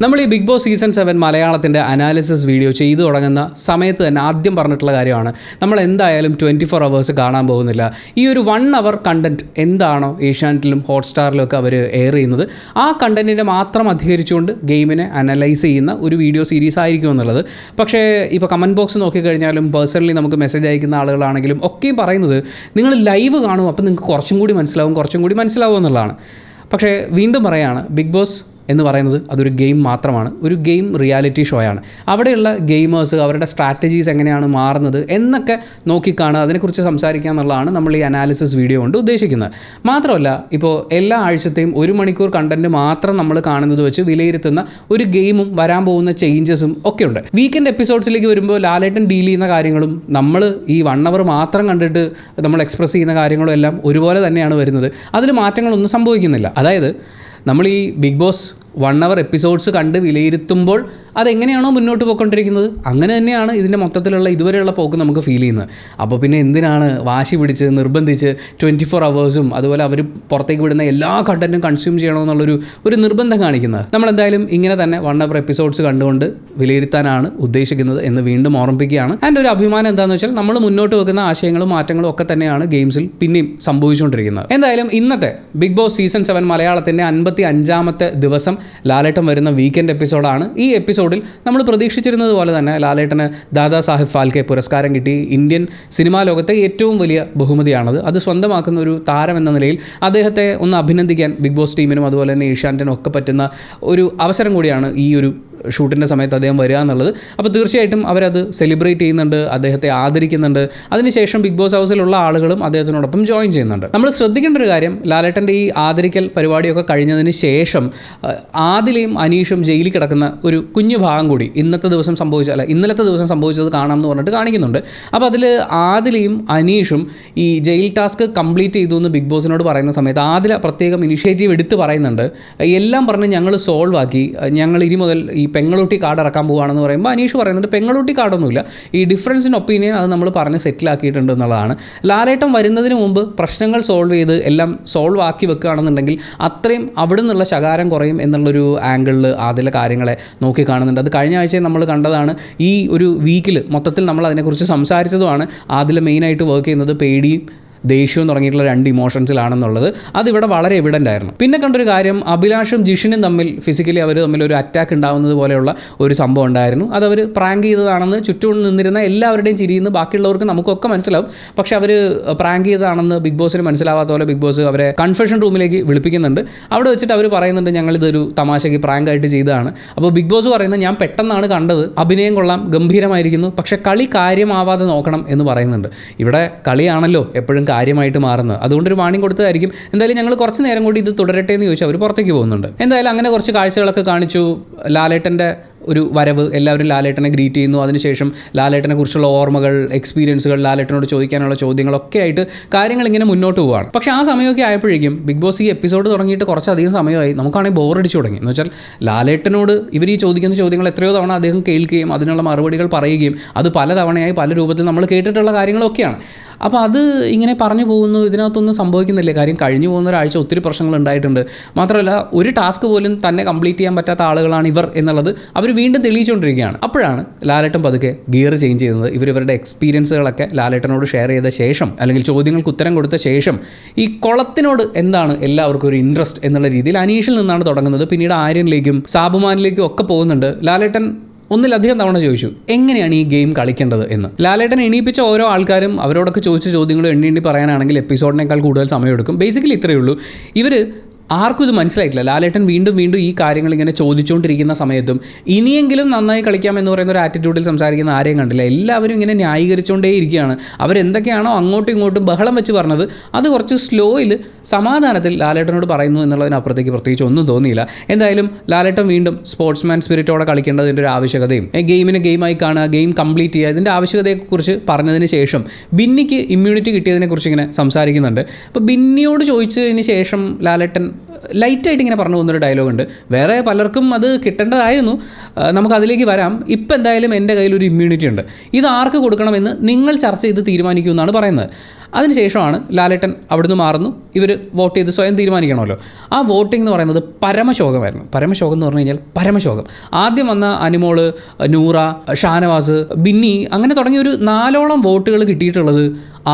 നമ്മൾ ഈ big boss season 7 മലയാളത്തിൻ്റെ അനാലിസിസ് വീഡിയോ ചെയ്തു തുടങ്ങുന്ന സമയത്ത് തന്നെ ആദ്യം പറഞ്ഞിട്ടുള്ള കാര്യമാണ് നമ്മൾ എന്തായാലും 24 hours കാണാൻ പോകുന്നില്ല. ഈ ഒരു 1 hour കണ്ടൻറ്റ് എന്താണോ ഏഷ്യാനെറ്റിലും ഹോട്ട്സ്റ്റാറിലും ഒക്കെ അവർ എയർ ചെയ്യുന്നത് ആ കണ്ടൻറ്റിനെ മാത്രം അധികരിച്ചുകൊണ്ട് ഗെയിമിനെ അനലൈസ് ചെയ്യുന്ന ഒരു വീഡിയോ സീരീസ് ആയിരിക്കും എന്നുള്ളത്. പക്ഷേ ഇപ്പോൾ കമൻറ്റ് ബോക്സ് നോക്കിക്കഴിഞ്ഞാലും പേഴ്സണലി നമുക്ക് മെസ്സേജ് അയക്കുന്ന ആളുകളാണെങ്കിലും ഒക്കെയും പറയുന്നത് നിങ്ങൾ ലൈവ് കാണും അപ്പോൾ നിങ്ങൾക്ക് കുറച്ചും കൂടി മനസ്സിലാവും എന്നുള്ളതാണ്. പക്ഷേ വീണ്ടും പറയുകയാണ്, ബിഗ് ബോസ് എന്ന് പറയുന്നത് അതൊരു ഗെയിം മാത്രമാണ്, ഒരു ഗെയിം റിയാലിറ്റി ഷോയാണ്. അവിടെയുള്ള ഗെയിമേഴ്സ് അവരുടെ സ്ട്രാറ്റജീസ് എങ്ങനെയാണ് മാറുന്നത് എന്നൊക്കെ നോക്കിക്കാണുക, അതിനെക്കുറിച്ച് സംസാരിക്കുക എന്നുള്ളതാണ് നമ്മൾ ഈ അനാലിസിസ് വീഡിയോ കൊണ്ട് ഉദ്ദേശിക്കുന്നത്. മാത്രമല്ല ഇപ്പോൾ എല്ലാ ആഴ്ചത്തെയും 1 മണിക്കൂർ കണ്ടൻറ്റ് മാത്രം നമ്മൾ കാണുന്നത് വെച്ച് വിലയിരുത്തുന്ന ഒരു ഗെയിമും വരാൻ പോകുന്ന ചേഞ്ചസും ഒക്കെ ഉണ്ട്. വീക്കെൻഡ് എപ്പിസോഡ്സിലേക്ക് വരുമ്പോൾ ലാലേട്ടൻ ഡീൽ ചെയ്യുന്ന കാര്യങ്ങളും നമ്മൾ ഈ 1 hour മാത്രം കണ്ടിട്ട് നമ്മൾ എക്സ്പ്രസ് ചെയ്യുന്ന കാര്യങ്ങളും എല്ലാം ഒരുപോലെ തന്നെയാണ് വരുന്നത്. അതിൽ മാറ്റങ്ങളൊന്നും സംഭവിക്കുന്നില്ല. അതായത് നമ്മൾ ഈ ബിഗ് ബോസ് 1 hour എപ്പിസോഡ്സ് കണ്ട് വിലയിരുത്തുമ്പോൾ അതെങ്ങനെയാണോ മുന്നോട്ട് പോയിക്കൊണ്ടിരിക്കുന്നത് അങ്ങനെ തന്നെയാണ് ഇതിൻ്റെ മൊത്തത്തിലുള്ള ഇതുവരെയുള്ള പോക്ക് നമുക്ക് ഫീൽ ചെയ്യുന്നത്. അപ്പോൾ പിന്നെ എന്തിനാണ് വാശി പിടിച്ച് നിർബന്ധിച്ച് 24 hours അതുപോലെ അവർ പുറത്തേക്ക് വിടുന്ന എല്ലാ കണ്ടൻറ്റും കൺസ്യൂം ചെയ്യണമെന്നുള്ളൊരു നിർബന്ധം കാണിക്കുന്നത്? നമ്മളെന്തായാലും ഇങ്ങനെ തന്നെ 1 hour എപ്പിസോഡ്സ് കണ്ടുകൊണ്ട് വിലയിരുത്താനാണ് ഉദ്ദേശിക്കുന്നത് എന്ന് വീണ്ടും ഓർമ്മിപ്പിക്കുകയാണ്. എൻ്റെ ഒരു അഭിമാനം എന്താണെന്ന് വെച്ചാൽ നമ്മൾ മുന്നോട്ട് വെക്കുന്ന ആശയങ്ങളും മാറ്റങ്ങളും ഒക്കെ തന്നെയാണ് ഗെയിംസിൽ പിന്നെയും സംഭവിച്ചുകൊണ്ടിരിക്കുന്നത്. എന്തായാലും ഇന്നത്തെ ബിഗ് ബോസ് സീസൺ 7 മലയാളത്തിൻ്റെ 55ാമത്തെ ദിവസം ലാലേട്ടൻ വരുന്ന വീക്കെൻഡ് എപ്പിസോഡാണ്. ഈ എപ്പിസോഡിൽ നമ്മൾ പ്രതീക്ഷിച്ചിരുന്നത് പോലെ തന്നെ ലാലേട്ടന് ദാദാ സാഹിബ് ഫാൽക്കെ പുരസ്കാരം കിട്ടി. ഇന്ത്യൻ സിനിമാ ലോകത്തെ ഏറ്റവും വലിയ ബഹുമതിയാണത്. അത് സ്വന്തമാക്കുന്ന ഒരു താരം എന്ന നിലയിൽ അദ്ദേഹത്തെ ഒന്ന് അഭിനന്ദിക്കാൻ ബിഗ് ബോസ് ടീമിനും അതുപോലെ തന്നെ ഏഷ്യാനെറ്റിനും ഒക്കെ പറ്റുന്ന ഒരു അവസരം കൂടിയാണ് ഈ ഒരു ഷൂട്ടിൻ്റെ സമയത്ത് അദ്ദേഹം വരിക എന്നുള്ളത്. അപ്പോൾ തീർച്ചയായിട്ടും അവരത് സെലിബ്രേറ്റ് ചെയ്യുന്നുണ്ട്, അദ്ദേഹത്തെ ആദരിക്കുന്നുണ്ട്. അതിനുശേഷം ബിഗ് ബോസ് ഹൗസിലുള്ള ആളുകളും അദ്ദേഹത്തിനോടൊപ്പം ജോയിൻ ചെയ്യുന്നുണ്ട്. നമ്മൾ ശ്രദ്ധിക്കേണ്ട ഒരു കാര്യം, ലാലേട്ടൻ്റെ ഈ ആദരിക്കൽ പരിപാടിയൊക്കെ കഴിഞ്ഞതിന് ശേഷം ആദിലയും അനീഷും ജയിലിൽ കിടക്കുന്ന ഒരു കുഞ്ഞു ഭാഗം കൂടി ഇന്നലത്തെ ദിവസം സംഭവിച്ചത് കാണാമെന്ന് പറഞ്ഞിട്ട് കാണിക്കുന്നുണ്ട്. അപ്പോൾ അതിൽ ആദിലയും അനീഷും ഈ ജയിൽ ടാസ്ക് കംപ്ലീറ്റ് ചെയ്തു എന്ന് ബിഗ് ബോസിനോട് പറയുന്ന സമയത്ത് ആദില പ്രത്യേകം ഇനിഷ്യേറ്റീവ് എടുത്ത് പറയുന്നുണ്ട്. എല്ലാം പറഞ്ഞ് ഞങ്ങൾ സോൾവ് ആക്കി, ഞങ്ങൾ ഇനി മുതൽ ഈ പെങ്ങളൂട്ടി കാർഡ് ഇറക്കാൻ പോവുകയാണെന്ന് പറയുമ്പോൾ അനീഷ് പറയുന്നുണ്ട് പെങ്ങളൂട്ടി കാർഡൊന്നുമില്ല, ഈ ഡിഫറൻസ് ഇൻ ഒപ്പീനിയൻ അത് നമ്മൾ പറഞ്ഞ് സെറ്റിലാക്കിയിട്ടുണ്ട് എന്നുള്ളതാണ്. ലാലേട്ടൻ വരുന്നതിന് മുമ്പ് പ്രശ്നങ്ങൾ സോൾവ് ചെയ്ത് എല്ലാം സോൾവ് ആക്കി വെക്കുകയാണെന്നുണ്ടെങ്കിൽ അത്രയും അവിടെ നിന്നുള്ള ശകാരം കുറയും എന്നുള്ളൊരു ആംഗിളിൽ അതിലെ കാര്യങ്ങളെ നോക്കി കാണുന്നുണ്ട്. അത് കഴിഞ്ഞ ആഴ്ച നമ്മൾ കണ്ടതാണ്. ഈ ഒരു വീക്കിൽ മൊത്തത്തിൽ നമ്മൾ അതിനെക്കുറിച്ച് സംസാരിച്ചതുമാണ്. അതിൽ മെയിനായിട്ട് വർക്ക് ചെയ്യുന്നത് പേടിയും ദേഷ്യവും തുടങ്ങിയിട്ടുള്ള 2 ഇമോഷൻസിലാണെന്നുള്ളത് അതിവിടെ വളരെ എവിഡൻ്റ് ആയിരുന്നു. പിന്നെ കണ്ടൊരു കാര്യം, അഭിലാഷും ജിഷിനും തമ്മിൽ ഫിസിക്കലി അവർ തമ്മിൽ ഒരു അറ്റാക്ക് ഉണ്ടാകുന്നത് പോലെയുള്ള ഒരു സംഭവം ഉണ്ടായിരുന്നു. അതവർ പ്രാങ്ക് ചെയ്തതാണെന്ന് ചുറ്റും നിന്നിരുന്ന എല്ലാവരുടെയും ചിരിയുന്ന ബാക്കിയുള്ളവർക്ക് നമുക്കൊക്കെ മനസ്സിലാവും. പക്ഷെ അവർ പ്രാങ്ക് ചെയ്തതാണെന്ന് ബിഗ് ബോസിന് മനസ്സിലാവാത്ത പോലെ ബിഗ് ബോസ് അവരെ കൺഫെഷൻ റൂമിലേക്ക് വിളിപ്പിക്കുന്നുണ്ട്. അവിടെ വെച്ചിട്ട് അവർ പറയുന്നുണ്ട് ഞങ്ങളിതൊരു തമാശയ്ക്ക് പ്രാങ്കായിട്ട് ചെയ്തതാണ്. അപ്പോൾ ബിഗ് ബോസ് പറയുന്നത് ഞാൻ പെട്ടെന്നാണ് കണ്ടത്, അഭിനയം കൊള്ളാം, ഗംഭീരമായിരിക്കുന്നു, പക്ഷെ കളി കാര്യമാവാതെ നോക്കണം എന്ന് പറയുന്നുണ്ട്. ഇവിടെ കളിയാണല്ലോ എപ്പോഴും കാര്യമായിട്ട് മാറുന്നത്. അതുകൊണ്ടൊരു വാണിംഗ് കൊടുത്തതായിരിക്കും. എന്തായാലും ഞങ്ങൾ കുറച്ച് നേരം കൂടി ഇത് തുടരട്ടെ എന്ന് ചോദിച്ചാൽ അവർ പുറത്തേക്ക് പോകുന്നുണ്ട്. എന്തായാലും അങ്ങനെ കുറച്ച് കാഴ്ചകളൊക്കെ കാണിച്ചു. ലാലേട്ടൻ്റെ ഒരു വരവ്, എല്ലാവരും ലാലേട്ടനെ ഗ്രീറ്റ് ചെയ്യുന്നു. അതിനുശേഷം ലാലേട്ടനെ കുറിച്ചുള്ള ഓർമ്മകൾ, എക്സ്പീരിയൻസുകൾ, ലാലേട്ടനോട് ചോദിക്കാനുള്ള ചോദ്യങ്ങളൊക്കെ ആയിട്ട് കാര്യങ്ങൾ ഇങ്ങനെ മുന്നോട്ട് പോവുകയാണ്. പക്ഷേ ആ സമയമൊക്കെ ആയപ്പോഴേക്കും ബിഗ് ബോസ് ഈ എപ്പിസോഡ് തുടങ്ങിയിട്ട് കുറച്ചധികം സമയമായി നമുക്കാണെങ്കിൽ ബോറടിച്ചു തുടങ്ങി. എന്ന് വെച്ചാൽ ലാലേട്ടനോട് ഇവർ ഈ ചോദിക്കുന്ന ചോദ്യങ്ങൾ എത്രയോ തവണ അദ്ദേഹം കേൾക്കുകയും അതിനുള്ള മറുപടികൾ പറയുകയും അത് പല തവണയായി പല രൂപത്തിൽ നമ്മൾ കേട്ടിട്ടുള്ള കാര്യങ്ങളൊക്കെയാണ്. അപ്പോൾ അത് ഇങ്ങനെ പറഞ്ഞു പോകുന്നു, ഇതിനകത്തൊന്നും സംഭവിക്കുന്നില്ല. കാര്യം കഴിഞ്ഞു പോകുന്ന ഒരാഴ്ച ഒത്തിരി പ്രശ്നങ്ങൾ ഉണ്ടായിട്ടുണ്ട്. മാത്രമല്ല ഒരു ടാസ്ക് പോലും തന്നെ കംപ്ലീറ്റ് ചെയ്യാൻ പറ്റാത്ത ആളുകളാണ് ഇവർ എന്നുള്ളത് അവർ വീണ്ടും തെളിയിച്ചുകൊണ്ടിരിക്കുകയാണ്. അപ്പോഴാണ് ലാലേട്ടൻ പതുക്കെ ഗിയർ ചേഞ്ച് ചെയ്യുന്നത്. ഇവരുടെ എക്സ്പീരിയൻസുകളൊക്കെ ലാലേട്ടനോട് ഷെയർ ചെയ്ത ശേഷം അല്ലെങ്കിൽ ചോദ്യങ്ങൾക്ക് ഉത്തരം കൊടുത്ത ശേഷം ഈ കുളത്തിനോട് എന്താണ് എല്ലാവർക്കും ഒരു ഇൻട്രസ്റ്റ് എന്നുള്ള രീതിയിൽ അനീഷിൽ നിന്നാണ് തുടങ്ങുന്നത്. പിന്നീട് ആര്യനിലേക്കും സാബുമാനിലേക്കും ഒക്കെ പോകുന്നുണ്ട്. ലാലേട്ടൻ ഒന്നിലധികം തവണ ചോദിച്ചു എങ്ങനെയാണ് ഈ ഗെയിം കളിക്കേണ്ടത് എന്ന്. ലാലേട്ടൻ എണീപ്പിച്ച ഓരോ ആൾക്കാരും അവരോടൊക്കെ ചോദിച്ച ചോദ്യങ്ങൾ എണ്ണി പറയാനാണെങ്കിൽ എപ്പിസോഡിനേക്കാൾ കൂടുതൽ സമയമെടുക്കും. ബേസിക്കലി ഇത്രയേ ഉള്ളൂ. ഇവർ ആർക്കും ഇത് മനസ്സിലായിട്ടില്ല. ലാലേട്ടൻ വീണ്ടും ഈ കാര്യങ്ങൾ ഇങ്ങനെ ചോദിച്ചുകൊണ്ടിരിക്കുന്ന സമയത്തും ഇനിയെങ്കിലും നന്നായി കളിക്കാമെന്ന് പറയുന്ന ഒരു ആറ്റിറ്റ്യൂഡിൽ സംസാരിക്കുന്ന ആരെയും കണ്ടില്ല. എല്ലാവരും ഇങ്ങനെ ന്യായീകരിച്ചുകൊണ്ടേ ഇരിക്കുകയാണ്. അവരെന്തൊക്കെയാണോ അങ്ങോട്ടും ഇങ്ങോട്ടും ബഹളം വെച്ച് പറഞ്ഞത് അത് കുറച്ച് സ്ലോയിൽ സമാധാനത്തിൽ ലാലേട്ടനോട് പറയുന്നു എന്നുള്ളതിനപ്പുറത്തേക്ക് പ്രത്യേകിച്ച് ഒന്നും തോന്നിയില്ല. എന്തായാലും ലാലേട്ടൻ വീണ്ടും സ്പോർട്സ്മാൻ സ്പിരിറ്റോടെ കളിക്കേണ്ടതിൻ്റെ ഒരു ആവശ്യകതയും ഗെയിമിനെ ഗെയിമായി കാണുക, ഗെയിം കംപ്ലീറ്റ് ചെയ്യുക, ഇതിൻ്റെ ആവശ്യകതയെക്കുറിച്ച് പറഞ്ഞതിന് ശേഷം ബിന്നിക്ക് ഇമ്മ്യൂണിറ്റി കിട്ടിയതിനെക്കുറിച്ച് ഇങ്ങനെ സംസാരിക്കുന്നുണ്ട്. അപ്പോൾ ബിന്നിയോട് ചോദിച്ചതിന് ശേഷം ലാലേട്ടൻ ലൈറ്റായിട്ട് ഇങ്ങനെ പറഞ്ഞു പോകുന്നൊരു ഡയലോഗുണ്ട്. വേറെ പലർക്കും അത് കിട്ടേണ്ടതായിരുന്നു, നമുക്കതിലേക്ക് വരാം. ഇപ്പം എന്തായാലും എൻ്റെ കയ്യിലൊരു ഇമ്മ്യൂണിറ്റി ഉണ്ട്, ഇത് ആർക്ക് കൊടുക്കണമെന്ന് നിങ്ങൾ ചർച്ച ചെയ്ത് തീരുമാനിക്കൂ എന്നാണ് പറയുന്നത്. അതിനുശേഷമാണ് ലാലേട്ടൻ അവിടുന്ന് മാറുന്നു. ഇവർ വോട്ട് ചെയ്ത് സ്വയം തീരുമാനിക്കണമല്ലോ. ആ വോട്ടിംഗ് എന്ന് പറയുന്നത് പരമശോകമായിരുന്നു. പരമശോകം എന്ന് പറഞ്ഞു കഴിഞ്ഞാൽ പരമശോകം. ആദ്യം വന്ന അനിമോള്, നൂറ, ഷാനവാസ്, ബിന്നി, അങ്ങനെ തുടങ്ങിയ ഒരു 4ഓളം വോട്ടുകൾ കിട്ടിയിട്ടുള്ളത്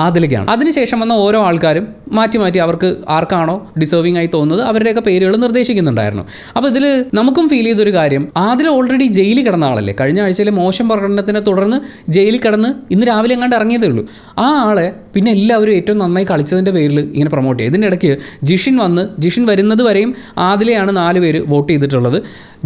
ആദിലയ്ക്കാണ്. അതിനുശേഷം വന്ന ഓരോ ആൾക്കാരും മാറ്റി മാറ്റി അവർക്ക് ആർക്കാണോ ഡിസേർവിംഗ് ആയി തോന്നുന്നത് അവരുടെയൊക്കെ പേരുകൾ നിർദ്ദേശിക്കുന്നുണ്ടായിരുന്നു. അപ്പോൾ ഇതിൽ നമുക്കും ഫീൽ ചെയ്തൊരു കാര്യം, ആദില ഓൾറെഡി ജയിലിൽ കിടന്ന ആളല്ലേ. കഴിഞ്ഞ ആഴ്ചയിലെ മോശം പ്രകടനത്തിനെ തുടർന്ന് ജയിലിൽ കിടന്ന് ഇന്ന് രാവിലെ എങ്ങാണ്ട് ഇറങ്ങിയതേ ഉള്ളൂ. ആ ആളെ പിന്നെ എല്ലാവരും ഏറ്റവും നന്നായി കളിച്ചതിൻ്റെ പേരിൽ ഇങ്ങനെ പ്രൊമോട്ട് ചെയ്യും. ഇതിൻ്റെ ഇടയ്ക്ക് ജിഷിൻ വരുന്നത് വരെയും ആദിലയാണ് 4 പേര് വോട്ട് ചെയ്തിട്ടുള്ളത്.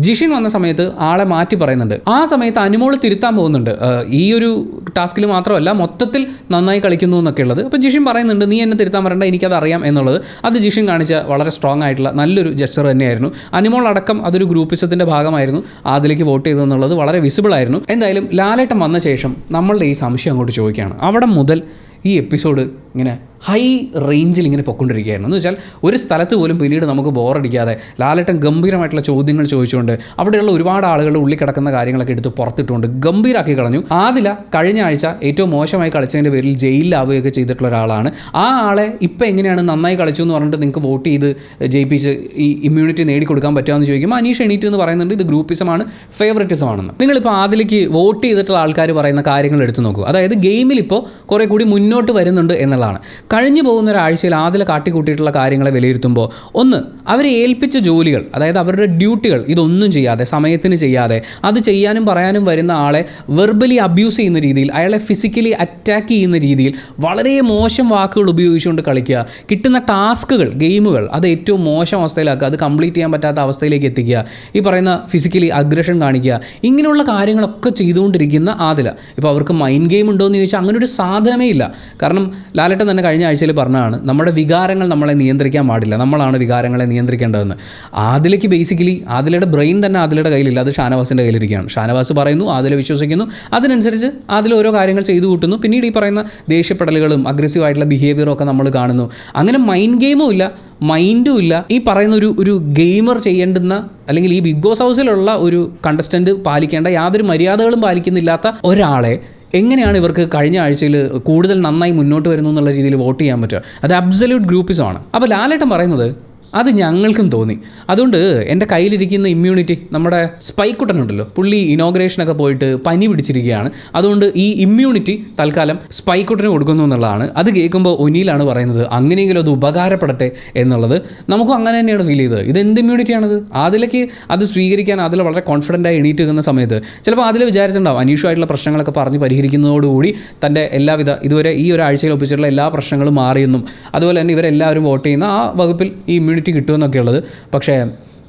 ജിഷിൻ വന്ന സമയത്ത് ആളെ മാറ്റി പറയുന്നുണ്ട്. ആ സമയത്ത് അനുമോൾ തിരുത്താൻ പോകുന്നുണ്ട്. ഈ ഒരു ടാസ്കിൽ മാത്രമല്ല മൊത്തത്തിൽ നന്നായി കളിക്കുന്നു എന്നൊക്കെ ഉള്ളത്. അപ്പോൾ ജിഷിൻ പറയുന്നുണ്ട്, നീ എന്നെ തിരുത്താൻ പറയണ്ട, എനിക്കത് അറിയാം എന്നുള്ളത്. അത് ജിഷിൻ കാണിച്ച വളരെ സ്ട്രോങ് ആയിട്ടുള്ള നല്ലൊരു ജസ്റ്റർ തന്നെയായിരുന്നു. അനുമോൾ അടക്കം അതൊരു ഗ്രൂപ്പിസത്തിൻ്റെ ഭാഗമായിരുന്നു. അതിലേക്ക് വോട്ട് ചെയ്തു എന്നുള്ളത് വളരെ വിസിബിൾ ആയിരുന്നു. എന്തായാലും ലാലേട്ടൻ വന്ന ശേഷം നമ്മളുടെ ഈ സംശയം അങ്ങോട്ട് ചോദിക്കുകയാണ്. അവിടെ മുതൽ ഈ എപ്പിസോഡ് ഇങ്ങനെ ഹൈ റേഞ്ചിൽ ഇങ്ങനെ പൊക്കൊണ്ടിരിക്കുകയായിരുന്നു. എന്ന് വെച്ചാൽ ഒരു സ്ഥലത്ത് പോലും പിന്നീട് നമുക്ക് ബോറടിക്കാതെ ലാലേട്ടൻ ഗംഭീരമായിട്ടുള്ള ചോദ്യങ്ങൾ ചോദിച്ചുകൊണ്ട് അവിടെയുള്ള ഒരുപാട് ആളുകളുടെ ഉള്ളിൽ കിടക്കുന്ന കാര്യങ്ങളൊക്കെ എടുത്ത് പുറത്തിട്ടുകൊണ്ട് ഗംഭീരാക്കി കളഞ്ഞു. ആദില കഴിഞ്ഞ ആഴ്ച ഏറ്റവും മോശമായി കളിച്ചതിൻ്റെ പേരിൽ ജയിലിലാവുകയൊക്കെ ചെയ്തിട്ടുള്ള ഒരാളാണ്. ആ ആളെ ഇപ്പം എങ്ങനെയാണ് നന്നായി കളിച്ചു എന്ന് പറഞ്ഞിട്ട് നിങ്ങൾക്ക് വോട്ട് ചെയ്ത് ജയിപ്പിച്ച് ഈ ഇമ്മ്യൂണിറ്റി നേടിക്കൊടുക്കാൻ പറ്റുമെന്ന് ചോദിക്കുമ്പോൾ അനീഷ് എണീറ്റ് എന്ന് പറയുന്നുണ്ട് ഇത് ഗ്രൂപ്പിസമാണ്, ഫേവററ്റിസമാണെന്ന്. നിങ്ങളിപ്പോൾ ആദിലേക്ക് വോട്ട് ചെയ്തിട്ടുള്ള ആൾക്കാർ പറയുന്ന കാര്യങ്ങൾ എടുത്ത് നോക്കൂ. അതായത് ഗെയിമിൽ ഇപ്പോൾ കുറേ കൂടി മുന്നോട്ട് വരുന്നുണ്ട് എന്നുള്ളതാണ്. കഴിഞ്ഞു പോകുന്ന ഒരാഴ്ചയിൽ ആദില കാട്ടിക്കൂട്ടിയിട്ടുള്ള കാര്യങ്ങളെ വിലയിരുത്തുമ്പോൾ, ഒന്ന്, അവരെ ഏൽപ്പിച്ച ജോലികൾ, അതായത് അവരുടെ ഡ്യൂട്ടികൾ ഇതൊന്നും ചെയ്യാതെ, സമയത്തിന് ചെയ്യാതെ, അത് ചെയ്യാനും പറയാനും വരുന്ന ആളെ വെർബലി അബ്യൂസ് ചെയ്യുന്ന രീതിയിൽ, അയാളെ ഫിസിക്കലി അറ്റാക്ക് ചെയ്യുന്ന രീതിയിൽ വളരെ മോശം വാക്കുകൾ ഉപയോഗിച്ചുകൊണ്ട് കളിക്കുക, കിട്ടുന്ന ടാസ്കുകൾ, ഗെയിമുകൾ അത് ഏറ്റവും മോശം അവസ്ഥയിലാക്കുക, അത് കംപ്ലീറ്റ് ചെയ്യാൻ പറ്റാത്ത അവസ്ഥയിലേക്ക് എത്തിക്കുക, ഈ പറയുന്ന ഫിസിക്കലി അഗ്രഷൻ കാണിക്കുക, ഇങ്ങനെയുള്ള കാര്യങ്ങളൊക്കെ ചെയ്തുകൊണ്ടിരിക്കുന്ന ആദില. ഇപ്പോൾ അവർക്ക് മൈൻഡ് ഗെയിം ഉണ്ടോ എന്ന് ചോദിച്ചാൽ അങ്ങനെ ഒരു സാധനമേ ഇല്ല. കാരണം ലാലേട്ടൻ തന്നെ കഴിഞ്ഞ ആഴ്ചയിൽ പറഞ്ഞതാണ്, നമ്മുടെ വികാരങ്ങൾ നമ്മളെ നിയന്ത്രിക്കാൻ പാടില്ല, നമ്മളാണ് വികാരങ്ങളെ നിയന്ത്രിക്കേണ്ടതെന്ന്. ആദിലയ്ക്ക് ബേസിക്കലി ആദിലയുടെ ബ്രെയിൻ തന്നെ ആദിലയുടെ കയ്യിലില്ല, അത് ഷാനവാസിൻ്റെ കയ്യിലിരിക്കുകയാണ്. ഷാനവാസ് പറയുന്നു, ആദില വിശ്വസിക്കുന്നു, അതിനനുസരിച്ച് ആദില ഓരോ കാര്യങ്ങൾ ചെയ്തു കൂട്ടുന്നു. പിന്നീട് ഈ പറയുന്ന ദേഷ്യപ്പെടലുകളും അഗ്രസീവായിട്ടുള്ള ബിഹേവിയറും ഒക്കെ നമ്മൾ കാണുന്നു. അങ്ങനെ മൈൻഡ് ഗെയിമും ഇല്ല, മൈൻഡും ഇല്ല. ഈ പറയുന്ന ഒരു ഗെയിമർ ചെയ്യേണ്ടുന്ന, അല്ലെങ്കിൽ ഈ ബിഗ് ബോസ് ഹൗസിലുള്ള ഒരു കണ്ടസ്റ്റൻറ്റ് പാലിക്കേണ്ട യാതൊരു മര്യാദകളും പാലിക്കുന്നില്ലാത്ത ഒരാളെ എങ്ങനെയാണ് ഇവർക്ക് കഴിഞ്ഞ ആഴ്ചയിൽ കൂടുതൽ നന്നായി മുന്നോട്ട് വരുന്നു എന്നുള്ള രീതിയിൽ വോട്ട് ചെയ്യാൻ പറ്റുക? അത് അബ്സല്യൂട്ട് ഗ്രൂപ്പിസമാണ്. അപ്പോൾ ലാലേട്ടൻ പറയുന്നത് അത് ഞങ്ങൾക്കും തോന്നി, അതുകൊണ്ട് എൻ്റെ കയ്യിലിരിക്കുന്ന ഇമ്മ്യൂണിറ്റി, നമ്മുടെ സ്പൈക്കുട്ടനുണ്ടല്ലോ, പുള്ളി ഇനോഗ്രേഷനൊക്കെ പോയിട്ട് പനി പിടിച്ചിരിക്കുകയാണ്, അതുകൊണ്ട് ഈ ഇമ്മ്യൂണിറ്റി തൽക്കാലം സ്പൈക്കുട്ടന് കൊടുക്കുന്നു എന്നുള്ളതാണ്. അത് കേൾക്കുമ്പോൾ ഒനിയിലാണ് പറയുന്നത് അങ്ങനെയെങ്കിലും അത് ഉപകാരപ്പെടട്ടെ എന്നുള്ളത്. നമുക്കും അങ്ങനെ തന്നെയാണ് ഫീൽ ചെയ്തത്. ഇത് എന്ത് ഇമ്മ്യൂണിറ്റിയാണത്? അതിലേക്ക് അത് സ്വീകരിക്കാൻ അതിൽ വളരെ കോൺഫിഡൻ്റായി എണീറ്റ് നിൽക്കുന്ന സമയത്ത് ചിലപ്പോൾ അതിൽ വിചാരിച്ചിട്ടുണ്ടാവും അനീഷുമായിട്ടുള്ള പ്രശ്നങ്ങളൊക്കെ പറഞ്ഞ് പരിഹരിക്കുന്നതോടുകൂടി തൻ്റെ എല്ലാവിധ ഇതുവരെ ഈ ഒരാഴ്ചയിൽ ഒപ്പിച്ചിട്ടുള്ള എല്ലാ പ്രശ്നങ്ങളും മാറിയെന്നും, അതുപോലെ തന്നെ ഇവരെല്ലാവരും വോട്ട് ചെയ്യുന്ന ആ വകുപ്പിൽ ഈ ഇമ്മ്യൂണിറ്റി കിട്ടുമെന്നൊക്കെ ഉള്ളത്. പക്ഷേ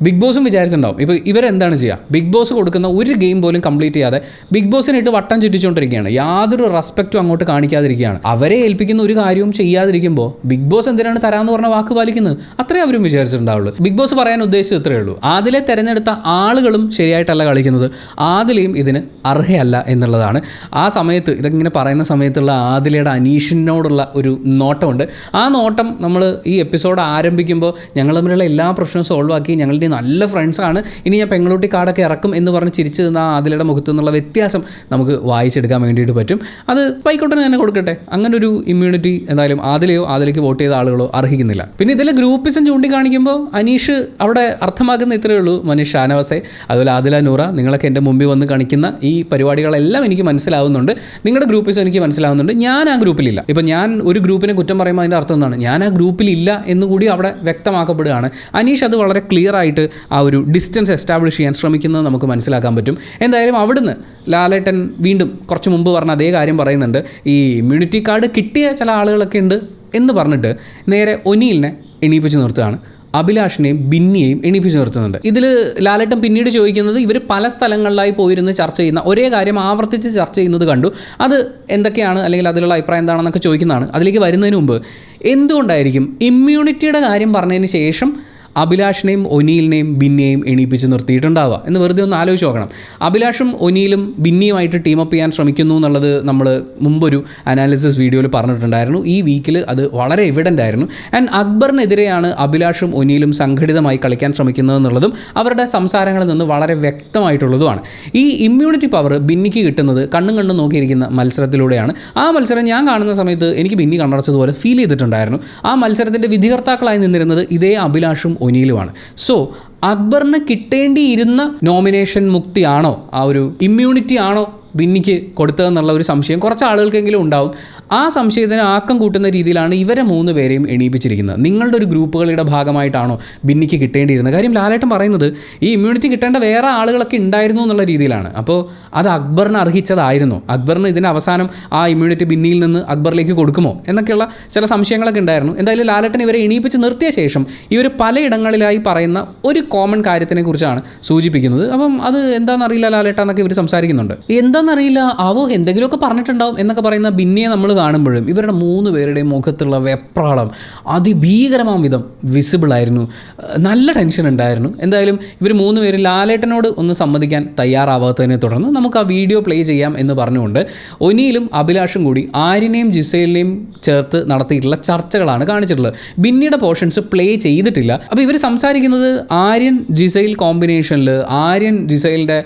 ബിഗ് ബോസും വിചാരിച്ചിട്ടുണ്ടാവും ഇപ്പോൾ ഇവരെന്താണ് ചെയ്യുക, ബിഗ് ബോസ് കൊടുക്കുന്ന ഒരു ഗെയിം പോലും കംപ്ലീറ്റ് ചെയ്യാതെ ബിഗ് ബോസിനിട്ട് വട്ടം ചുറ്റിച്ചുകൊണ്ടിരിക്കുകയാണ്, യാതൊരു റെസ്പെക്റ്റും അങ്ങോട്ട് കാണിക്കാതിരിക്കുകയാണ്. അവരെ ഏൽപ്പിക്കുന്ന ഒരു കാര്യവും ചെയ്യാതിരിക്കുമ്പോൾ ബിഗ് ബോസ് എന്തിനാണ് തരാമെന്ന് പറഞ്ഞ വാക്ക് പാലിക്കുന്നത്? അത്രേ അവരും വിചാരിച്ചിട്ടുണ്ടാവുള്ളൂ. ബിഗ് ബോസ് പറയാൻ ഉദ്ദേശിച്ചത് ഇത്രയേ ഉള്ളൂ. ആദിലെ തിരഞ്ഞെടുത്ത ആളുകളും ശരിയായിട്ടല്ല കളിക്കുന്നത്, ആദിലയും ഇതിന് അർഹയല്ല എന്നുള്ളതാണ്. ആ സമയത്ത് ഇതൊക്കെ പറയുന്ന സമയത്തുള്ള ആദിലയുടെ അനീഷിനോടുള്ള ഒരു നോട്ടമുണ്ട്. ആ നോട്ടം നമ്മൾ ഈ എപ്പിസോഡ് ആരംഭിക്കുമ്പോൾ ഞങ്ങൾ തമ്മിലുള്ള എല്ലാ പ്രശ്നവും സോൾവ് ആക്കി, ഞങ്ങളുടെ നല്ല ഫ്രണ്ട്സാണ്, ഇനി ഞാൻ പെങ്ങളൂട്ടി കാർഡൊക്കെ ഇറക്കും എന്ന് പറഞ്ഞ് ചിരിച്ചു നിന്ന ആദിലയുടെ മുഖത്തു നിന്നുള്ള വ്യത്യാസം നമുക്ക് വായിച്ചെടുക്കാൻ വേണ്ടിയിട്ട് പറ്റും. അത് പൈക്കോട്ടിന് തന്നെ കൊടുക്കട്ടെ. അങ്ങനെ ഒരു ഇമ്മ്യൂണിറ്റി എന്തായാലും ആദിലേക്ക് വോട്ട് ചെയ്ത ആളുകളോ അർഹിക്കുന്നില്ല. പിന്നെ ഇതിലെ ഗ്രൂപ്പിസം ചൂണ്ടിക്കാണിക്കുമ്പോൾ അനീഷ് അവിടെ അർത്ഥമാക്കുന്ന ഇത്രയേ ഉള്ളൂ, മനീഷ്, ഷാനവാസെ, അതുപോലെ ആദില, നൂറ, നിങ്ങളൊക്കെ എൻ്റെ മുമ്പിൽ വന്ന് കാണിക്കുന്ന ഈ പരിപാടികളെല്ലാം എനിക്ക് മനസ്സിലാവുന്നുണ്ട്, നിങ്ങളുടെ ഗ്രൂപ്പിസം എനിക്ക് മനസ്സിലാവുന്നുണ്ട്, ഞാൻ ആ ഗ്രൂപ്പിലില്ല. ഇപ്പം ഞാൻ ഒരു ഗ്രൂപ്പിനെ കുറ്റം പറയുമ്പോൾ അതിൻ്റെ അർത്ഥം എന്താണ്? ഞാൻ ആ ഗ്രൂപ്പിലില്ല എന്നുകൂടി അവിടെ വ്യക്തമാക്കപ്പെടുകയാണ്. അനീഷ് അത് വളരെ ക്ലിയർ ആയിട്ട് ആ ഒരു ഡിസ്റ്റൻസ് എസ്റ്റാബ്ലിഷ് ചെയ്യാൻ ശ്രമിക്കുന്നത് നമുക്ക് മനസ്സിലാക്കാൻ പറ്റും. എന്തായാലും അവിടുന്ന് ലാലേട്ടൻ വീണ്ടും കുറച്ച് മുമ്പ് പറഞ്ഞ അതേ കാര്യം പറയുന്നുണ്ട്. ഈ ഇമ്മ്യൂണിറ്റി കാർഡ് കിട്ടിയ ചില ആളുകളൊക്കെ ഉണ്ട് എന്ന് പറഞ്ഞിട്ട് നേരെ ഒനിയിലിനെ എണീപ്പിച്ച് നിർത്തുകയാണ്, അഭിലാഷിനെയും ബിന്നിയെയും എണീപ്പിച്ച് നിർത്തുന്നുണ്ട്. ഇതിൽ ലാലേട്ടൻ പിന്നീട് ചോദിക്കുന്നത്, ഇവർ പല സ്ഥലങ്ങളിലായി പോയിരുന്ന് ചർച്ച ചെയ്യുന്ന ഒരേ കാര്യം ആവർത്തിച്ച് ചർച്ച ചെയ്യുന്നത് കണ്ടു, അത് എന്തൊക്കെയാണ്, അല്ലെങ്കിൽ അതിലുള്ള അഭിപ്രായം എന്താണെന്നൊക്കെ ചോദിക്കുന്നതാണ്. അതിലേക്ക് വരുന്നതിന് മുമ്പ് എന്തുകൊണ്ടായിരിക്കും ഇമ്മ്യൂണിറ്റിയുടെ കാര്യം പറഞ്ഞതിന് ശേഷം അഭിലാഷിനെയും ഒനീലിനെയും ബിന്നിയെയും എണീപ്പിച്ച് നിർത്തിയിട്ടുണ്ടാവുക എന്ന് വെറുതെ ഒന്ന് ആലോചിച്ച് നോക്കണം. അഭിലാഷും ഒനീലും ബിന്നിയുമായിട്ട് ടീമപ്പ് ചെയ്യാൻ ശ്രമിക്കുന്നു എന്നുള്ളത് നമ്മൾ മുമ്പൊരു അനാലിസിസ് വീഡിയോയിൽ പറഞ്ഞിട്ടുണ്ടായിരുന്നു. ഈ വീക്കിൽ അത് വളരെ എവിഡൻ്റ് ആയിരുന്നു. ആൻഡ് അക്ബറിനെതിരെയാണ് അഭിലാഷും ഒനീലും സംഘടിതമായി കളിക്കാൻ ശ്രമിക്കുന്നത് എന്നുള്ളതും അവരുടെ സംസാരങ്ങളിൽ നിന്ന് വളരെ വ്യക്തമായിട്ടുള്ളതുമാണ്. ഈ ഇമ്മ്യൂണിറ്റി പവർ ബിന്നിക്ക് കിട്ടുന്നത് കണ്ണും നോക്കിയിരിക്കുന്ന മത്സരത്തിലൂടെയാണ്. ആ മത്സരം ഞാൻ കാണുന്ന സമയത്ത് എനിക്ക് ബിന്നി കണ്ണടച്ചതുപോലെ ഫീൽ ചെയ്തിട്ടുണ്ടായിരുന്നു. ആ മത്സരത്തിൻ്റെ വിധികർത്താക്കളായി നിന്നിരുന്നത് ഇതേ അഭിലാഷും ഒനീലുമാണ്. സോ അക്ബറിന് കിട്ടേണ്ടിയിരുന്ന നോമിനേഷൻ മുക്തിയാണോ, ആ ഒരു ഇമ്മ്യൂണിറ്റി ആണോ ബിന്നിക്ക് കൊടുത്തതെന്നുള്ള ഒരു സംശയം കുറച്ച് ആളുകൾക്കെങ്കിലും ഉണ്ടാവും. ആ സംശയത്തിന് ആക്കം കൂട്ടുന്ന രീതിയിലാണ് ഇവരെ 3 പേരെയും എണീപ്പിച്ചിരിക്കുന്നത്. നിങ്ങളുടെ ഒരു ഗ്രൂപ്പുകളുടെ ഭാഗമായിട്ടാണോ ബിന്നിക്ക് കിട്ടേണ്ടിയിരുന്നത്? കാര്യം ലാലേട്ടൻ പറയുന്നത് ഈ ഇമ്മ്യൂണിറ്റി കിട്ടേണ്ട വേറെ ആളുകളൊക്കെ ഉണ്ടായിരുന്നു എന്നുള്ള രീതിയിലാണ്. അപ്പോൾ അത് അക്ബറിന് അർഹിച്ചതായിരുന്നു. അക്ബറിന് ഇതിന് അവസാനം ആ ഇമ്മ്യൂണിറ്റി ബിന്നിയിൽ നിന്ന് അക്ബറിലേക്ക് കൊടുക്കുമോ എന്നൊക്കെയുള്ള ചില സംശയങ്ങളൊക്കെ ഉണ്ടായിരുന്നു. എന്തായാലും ലാലേട്ടൻ ഇവരെ എണീപ്പിച്ച് നിർത്തിയ ശേഷം ഇവർ പലയിടങ്ങളിലായി പറയുന്ന ഒരു കോമൺ കാര്യത്തിനെ കുറിച്ചാണ് സൂചിപ്പിക്കുന്നത്. അപ്പം അത് എന്താണെന്നറിയില്ല ലാലേട്ട എന്നൊക്കെ ഇവർ സംസാരിക്കുന്നുണ്ട്. എന്താണെന്നറിയില്ല, അവോ എന്തെങ്കിലുമൊക്കെ പറഞ്ഞിട്ടുണ്ടാവും എന്നൊക്കെ പറയുന്ന ബിന്നിയെ നമ്മൾ കാണുമ്പോഴും ഇവരുടെ 3 പേരുടെയും മുഖത്തുള്ള വെപ്രാളം അതിഭീകരമാം വിധം വിസിബിളായിരുന്നു. നല്ല ടെൻഷൻ ഉണ്ടായിരുന്നു. എന്തായാലും ഇവർ 3 പേര് ലാലേട്ടനോട് ഒന്ന് സമ്മതിക്കാൻ തയ്യാറാവാത്തതിനെ തുടർന്ന് നമുക്ക് ആ വീഡിയോ പ്ലേ ചെയ്യാം എന്ന് പറഞ്ഞുകൊണ്ട് ഒനിയിലും അഭിലാഷും കൂടി ആര്യനെയും ജിസേലിനെയും ചേർത്ത് നടത്തിയിട്ടുള്ള ചർച്ചകളാണ് കാണിച്ചിട്ടുള്ളത്. ബിന്നിയുടെ പോർഷൻസ് പ്ലേ ചെയ്തിട്ടില്ല. അപ്പോൾ ഇവർ സംസാരിക്കുന്നത് ആര്യൻ ജിസൈൽ കോമ്പിനേഷനിൽ ആര്യൻ ജിസൈലിൻ്റെ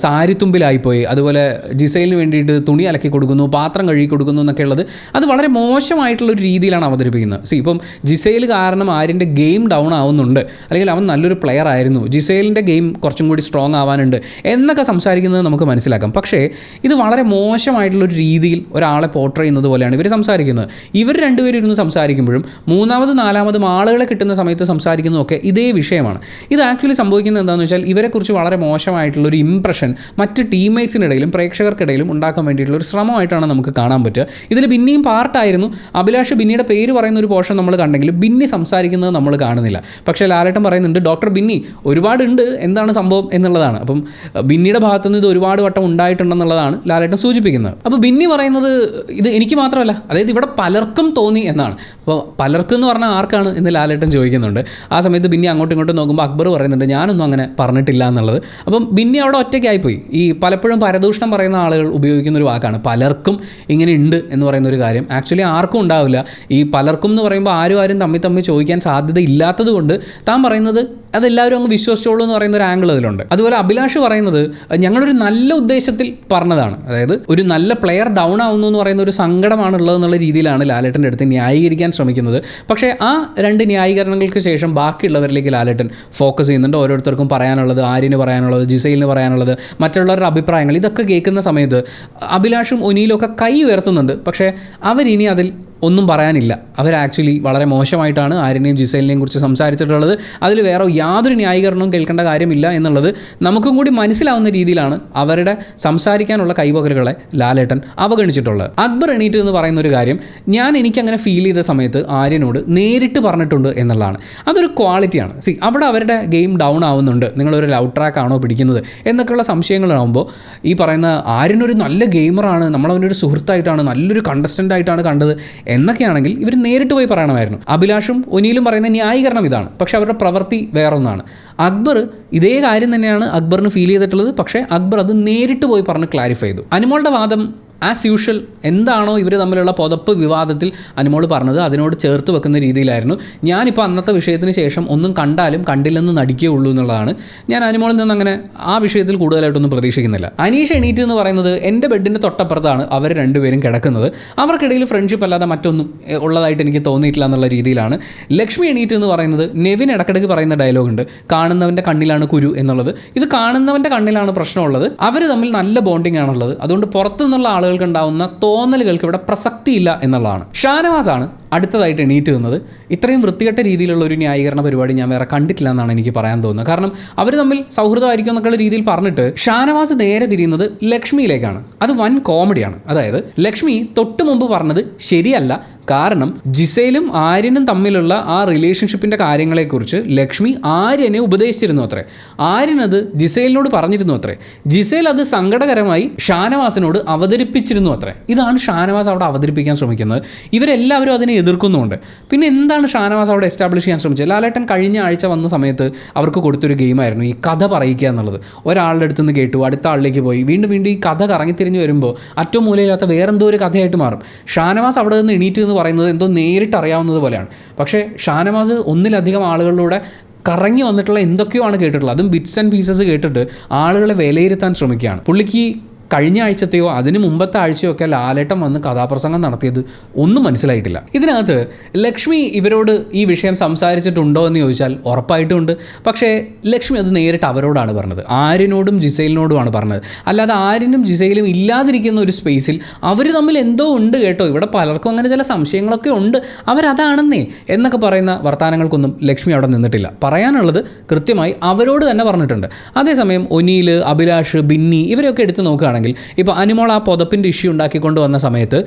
സാരിത്തുമ്പിലായിപ്പോയി, അതുപോലെ ജിസൈലിന് വേണ്ടിയിട്ട് തുണി അലക്കി കൊടുക്കുന്നു, പാത്രം കഴുകി കൊടുക്കുന്നു എന്നൊക്കെ ഉള്ളത് അത് വളരെ മോശമായിട്ടുള്ളൊരു രീതിയിലാണ് അവതരിപ്പിക്കുന്നത്. ഇപ്പം ജിസൈൽ കാരണം ആര്യൻ്റെ ഗെയിം ഡൗൺ ആവുന്നുണ്ട്, അല്ലെങ്കിൽ അവൻ നല്ലൊരു പ്ലെയർ ആയിരുന്നു, ജിസൈലിൻ്റെ ഗെയിം കുറച്ചും കൂടി സ്ട്രോങ് ആവാനുണ്ട് എന്നൊക്കെ സംസാരിക്കുന്നത് നമുക്ക് മനസ്സിലാക്കാം. പക്ഷേ ഇത് വളരെ മോശമായിട്ടുള്ളൊരു രീതിയിൽ ഒരാളെ പോർട്രേ ചെയ്യുന്നത് പോലെയാണ് ഇവർ സംസാരിക്കുന്നത്. ഇവർ രണ്ടുപേരും ഇരുന്ന് സംസാരിക്കുമ്പോഴും 3ാമതും 4ാമതും ആളുകളെ കിട്ടുന്ന സമയത്ത് സംസാരിക്കുന്നതൊക്കെ ഇതേ വിഷയമാണ്. ഇത് ആക്ച്വലി സംഭവിക്കുന്നത് എന്താണെന്ന് വെച്ചാൽ ഇവരെക്കുറിച്ച് വളരെ മോശമായിട്ടുള്ളൊരു ഇംപ്രഷൻ മറ്റ് ടീംമേറ്റ്സിനിടയിലും പ്രേക്ഷകർക്കിടയിലും ഉണ്ടാക്കാൻ വേണ്ടിയിട്ടുള്ള ഒരു ശ്രമമായിട്ടാണ് നമുക്ക് കാണാൻ പറ്റുക. ഇതിൽ ബിന്നിയും പാർട്ടായിരുന്നു. അഭിലാഷ് ബിന്നിയുടെ പേര് പറയുന്ന ഒരു പോർഷൻ നമ്മൾ കണ്ടെങ്കിലും ബിന്നി സംസാരിക്കുന്നത് നമ്മൾ കാണുന്നില്ല. പക്ഷേ ലാലേട്ടൻ പറയുന്നുണ്ട് ഡോക്ടർ ബിന്നി ഒരുപാടുണ്ട്, എന്താണ് സംഭവം എന്നുള്ളതാണ്. അപ്പം ബിന്നിയുടെ ഭാഗത്തുനിന്ന് ഇത് ഒരുപാട് വട്ടം ഉണ്ടായിട്ടുണ്ടെന്നുള്ളതാണ് ലാലേട്ടൻ സൂചിപ്പിക്കുന്നത്. അപ്പോൾ ബിന്നി പറയുന്നത് ഇത് എനിക്ക് മാത്രമല്ല, അതായത് ഇവിടെ പലർക്കും തോന്നി എന്നാണ്. അപ്പോൾ പലർക്കും എന്ന് പറഞ്ഞാൽ ആർക്കാണ് എന്ന് ലാലേട്ടൻ ചോദിക്കുന്നുണ്ട്. ആ സമയത്ത് ബിന്നി അങ്ങോട്ടും ഇങ്ങോട്ടും നോക്കുമ്പോൾ അക്ബർ പറയുന്നുണ്ട് ഞാനൊന്നും അങ്ങനെ പറഞ്ഞിട്ടില്ല എന്നുള്ളത്. അപ്പം ബിന്നി അവിടെ ഒറ്റയ്ക്കായിപ്പോയി. ഈ പലപ്പോഴും പരദൂഷണം പറയുന്ന ആളുകൾ ഉപയോഗിക്കുന്ന ഒരു വാക്കാണ് പലർക്കും ഇങ്ങനെ ഉണ്ട് എന്ന് പറയുന്ന ഒരു കാര്യം. ആക്ച്വലി ആർക്കും ഉണ്ടാവില്ല. ഈ പലർക്കും എന്ന് പറയുമ്പോൾ ആരും തമ്മിൽ ചോദിക്കാൻ സാധ്യത ഇല്ലാത്തത് കൊണ്ട് താൻ പറയുന്നത് അതെല്ലാവരും അങ്ങ് വിശ്വസിച്ചോളൂ എന്ന് പറയുന്ന ഒരു ആംഗിൾ അതിലുണ്ട്. അതുപോലെ അഭിലാഷ് പറയുന്നത് ഞങ്ങളൊരു നല്ല ഉദ്ദേശത്തിൽ പറഞ്ഞതാണ്, അതായത് ഒരു നല്ല പ്ലെയർ ഡൗൺ ആവുന്നു എന്ന് പറയുന്ന ഒരു സങ്കടമാണ് ഉള്ളതെന്നുള്ള രീതിയിലാണ് ലാലേട്ടൻ്റെ അടുത്ത് ന്യായീകരിക്കാൻ ശ്രമിക്കുന്നത്. പക്ഷേ ആ 2 ന്യായീകരണങ്ങൾക്ക് ശേഷം ബാക്കിയുള്ളവരിലേക്ക് ലാലേട്ടൻ ഫോക്കസ് ചെയ്യുന്നുണ്ട്. ഓരോരുത്തർക്കും പറയാനുള്ളത്, ആര്യന് പറയാനുള്ളത്, ജിസൈലിന് പറയാനുള്ളത്, മറ്റുള്ളവരുടെ അഭിപ്രായങ്ങൾ, ഇതൊക്കെ കേൾക്കുന്ന സമയത്ത് അഭിലാഷും ഒനിയിലും ഒക്കെ കൈ ഉയർത്തുന്നുണ്ട്. പക്ഷേ അവരിനി അതിൽ ഒന്നും പറയാനില്ല. അവർ ആക്ച്വലി വളരെ മോശമായിട്ടാണ് ആര്യനെയും ജിസൈലിനെയും കുറിച്ച് സംസാരിച്ചിട്ടുള്ളത്. അതിൽ വേറെ യാതൊരു ന്യായീകരണവും കേൾക്കേണ്ട കാര്യമില്ല എന്നുള്ളത് നമുക്കും കൂടി മനസ്സിലാവുന്ന രീതിയിലാണ് അവരുടെ സംസാരിക്കാനുള്ള കൈവകലുകളെ ലാലേട്ടൻ അവഗണിച്ചിട്ടുള്ളത്. അക്ബർ എണീറ്റ് എന്ന് പറയുന്ന ഒരു കാര്യം എനിക്കങ്ങനെ ഫീൽ ചെയ്ത സമയത്ത് ആര്യനോട് നേരിട്ട് പറഞ്ഞിട്ടുണ്ട് എന്നുള്ളതാണ്. അതൊരു ക്വാളിറ്റിയാണ്. അവിടെ അവരുടെ ഗെയിം ഡൗൺ ആവുന്നുണ്ട്, നിങ്ങളൊരു ലവ് ട്രാക്ക് ആണോ പിടിക്കുന്നത് എന്നൊക്കെയുള്ള സംശയങ്ങളാകുമ്പോൾ ഈ പറയുന്ന ആര്യനൊരു നല്ല ഗെയിമറാണ്, നമ്മളവനൊരു സുഹൃത്തായിട്ടാണ്, നല്ലൊരു കണ്ടസ്റ്റൻ്റ് ആയിട്ടാണ് കണ്ടത് എന്നൊക്കെയാണെങ്കിൽ ഇവർ നേരിട്ട് പോയി പറയണമായിരുന്നു. അഭിലാഷും ഒനിയിലും പറയുന്ന ന്യായീകരണം ഇതാണ്, പക്ഷേ അവരുടെ പ്രവൃത്തി വേറൊന്നാണ്. അക്ബർ ഇതേ കാര്യം തന്നെയാണ് അക്ബറിന് ഫീൽ ചെയ്തിട്ടുള്ളത്. പക്ഷേ അക്ബർ അത് നേരിട്ട് പോയി പറഞ്ഞ് ക്ലാരിഫൈ ചെയ്തു. അനുമോളുടെ വാദം ആസ് യൂഷ്വൽ എന്താണോ ഇവർ തമ്മിലുള്ള പുതപ്പ് വിവാദത്തിൽ അനുമോൾ പറഞ്ഞത് അതിനോട് ചേർത്ത് വെക്കുന്ന രീതിയിലായിരുന്നു. ഞാനിപ്പോൾ അന്നത്തെ വിഷയത്തിന് ശേഷം ഒന്നും കണ്ടാലും കണ്ടില്ലെന്ന് നടിക്കുകയുള്ളൂ എന്നുള്ളതാണ്. ഞാൻ അനുമോളിൽ നിന്ന് അങ്ങനെ ആ വിഷയത്തിൽ കൂടുതലായിട്ടൊന്നും പ്രതീക്ഷിക്കുന്നില്ല. അനീഷ് എണീറ്റ് എന്ന് പറയുന്നത് എൻ്റെ ബെഡിൻ്റെ തൊട്ടപ്പുറത്താണ് അവർ രണ്ടുപേരും കിടക്കുന്നത്. അവർക്കിടയിൽ ഫ്രണ്ട്ഷിപ്പ് അല്ലാതെ മറ്റൊന്നും ഉള്ളതായിട്ട് എനിക്ക് തോന്നിയിട്ടില്ല എന്നുള്ള രീതിയിലാണ്. ലക്ഷ്മി എണീറ്റ് എന്ന് പറയുന്നത് നെവിൻ ഇടക്കിടയ്ക്ക് പറയുന്ന ഡയലോഗുണ്ട്, കാണുന്നവൻ്റെ കണ്ണിലാണ് കുരു എന്നുള്ളത്. ഇത് കാണുന്നവൻ്റെ കണ്ണിലാണ് പ്രശ്നമുള്ളത്. അവർ തമ്മിൽ നല്ല ബോണ്ടിങ് ആണുള്ളത്. അതുകൊണ്ട് പുറത്തുനിന്നുള്ള ആളുകൾ ഉണ്ടാവുന്ന തോന്നലുകൾക്ക് ഇവിടെ പ്രസക്തിയില്ല എന്നുള്ളതാണ്. ഷാനവാസാണ് അടുത്തതായിട്ട് എണീറ്റ് നിന്നത്. ഇത്രയും വൃത്തികെട്ട രീതിയിലുള്ള ഒരു ന്യായീകരണ പരിപാടി ഞാൻ വേറെ കണ്ടിട്ടില്ല എന്നാണ് എനിക്ക് പറയാൻ തോന്നുന്നത്. കാരണം അവർ തമ്മിൽ സൗഹൃദമായിരിക്കും എന്നൊക്കെയുള്ള രീതിയിൽ പറഞ്ഞിട്ട് ഷാനവാസ് നേരെ തിരിയുന്നത് ലക്ഷ്മിയിലേക്കാണ്. അത് വൻ കോമഡിയാണ്. അതായത് ലക്ഷ്മി തൊട്ട് മുമ്പ് പറഞ്ഞത് ശരിയല്ല. കാരണം ജിസേലും ആര്യനും തമ്മിലുള്ള ആ റിലേഷൻഷിപ്പിൻ്റെ കാര്യങ്ങളെക്കുറിച്ച് ലക്ഷ്മി ആര്യനെ ഉപദേശിച്ചിരുന്നു അത്രേ. ആര്യൻ അത് ജിസേലിനോട് പറഞ്ഞിരുന്നു അത്രേ. ജിസേൽ അത് സങ്കടകരമായി ഷാനവാസിനോട് അവതരിപ്പിച്ചിരുന്നു അത്രേ. ഇതാണ് ഷാനവാസ് അവിടെ അവതരിപ്പിക്കാൻ ശ്രമിക്കുന്നത്. ഇവരെല്ലാവരും അതിനെ എതിർക്കുന്നുമുണ്ട്. പിന്നെ എന്താണ് ഷാനവാസ് അവിടെ എസ്റ്റാബ്ലിഷ് ചെയ്യാൻ ശ്രമിച്ചത്? ലാലേട്ടൻ കഴിഞ്ഞ ആഴ്ച വന്ന സമയത്ത് അവർക്ക് കൊടുത്തൊരു ഗെയിമായിരുന്നു ഈ കഥ പറയിക്കുക എന്നുള്ളത്. ഒരാളുടെ അടുത്ത് നിന്ന് കേട്ടു, അടുത്ത ആളിലേക്ക് പോയി, വീണ്ടും വീണ്ടും ഈ കഥ കറങ്ങിത്തിരിഞ്ഞ് വരുമ്പോൾ അറ്റവും മൂലയില്ലാത്ത വേറെന്തോ ഒരു കഥയായിട്ട് മാറും. ഷാനവാസ് അവിടെ നിന്ന് എണീറ്റ് എന്ന് പറയുന്നത് എന്തോ നേരിട്ട് അറിയാവുന്നത് പോലെയാണ്. പക്ഷേ ഷാനവാസ് ഒന്നിലധികം ആളുകളിലൂടെ കറങ്ങി വന്നിട്ടുള്ള എന്തൊക്കെയോ ആണ് കേട്ടിട്ടുള്ളത്. അതും ബിറ്റ്സ് ആൻഡ് പീസസ് കേട്ടിട്ട് ആളുകളെ വിലയിരുത്താൻ ശ്രമിക്കുകയാണ്. പുള്ളിക്ക് കഴിഞ്ഞ ആഴ്ചത്തെയോ അതിന് മുമ്പത്തെ ആഴ്ചയോ ഒക്കെ ലാലേട്ടൻ വന്ന് കഥാപ്രസംഗം നടത്തിയത് ഒന്നും മനസ്സിലായിട്ടില്ല. ഇതിനകത്ത് ലക്ഷ്മി ഇവരോട് ഈ വിഷയം സംസാരിച്ചിട്ടുണ്ടോ എന്ന് ചോദിച്ചാൽ ഉറപ്പായിട്ടും ഉണ്ട്. പക്ഷേ ലക്ഷ്മി അത് നേരിട്ട് അവരോടാണ് പറഞ്ഞത്, ആര്യനോടും ജിസൈലിനോടുമാണ് പറഞ്ഞത്. അല്ലാതെ ആര്യനും ജിസൈലും ഇല്ലാതിരിക്കുന്ന ഒരു സ്പേസിൽ അവർ തമ്മിൽ എന്തോ ഉണ്ട് കേട്ടോ, ഇവിടെ പലർക്കും അങ്ങനെ ചില സംശയങ്ങളൊക്കെ ഉണ്ട്, അവരതാണെന്നേ എന്നൊക്കെ പറയുന്ന വർത്തമാനങ്ങൾക്കൊന്നും ലക്ഷ്മി അവിടെ നിന്നിട്ടില്ല. പറയാനുള്ളത് കൃത്യമായി അവരോട് തന്നെ പറഞ്ഞിട്ടുണ്ട്. അതേസമയം ഒനീൽ, അഭിലാഷ്, ബിന്നി ഇവരെയൊക്കെ എടുത്ത് നോക്കുകയാണെങ്കിൽ ഇപ്പോൾ അനുമോൾ ആ പുതപ്പിൻ്റെ ഇഷ്യൂ ഉണ്ടാക്കിക്കൊണ്ട് വന്ന സമയത്ത്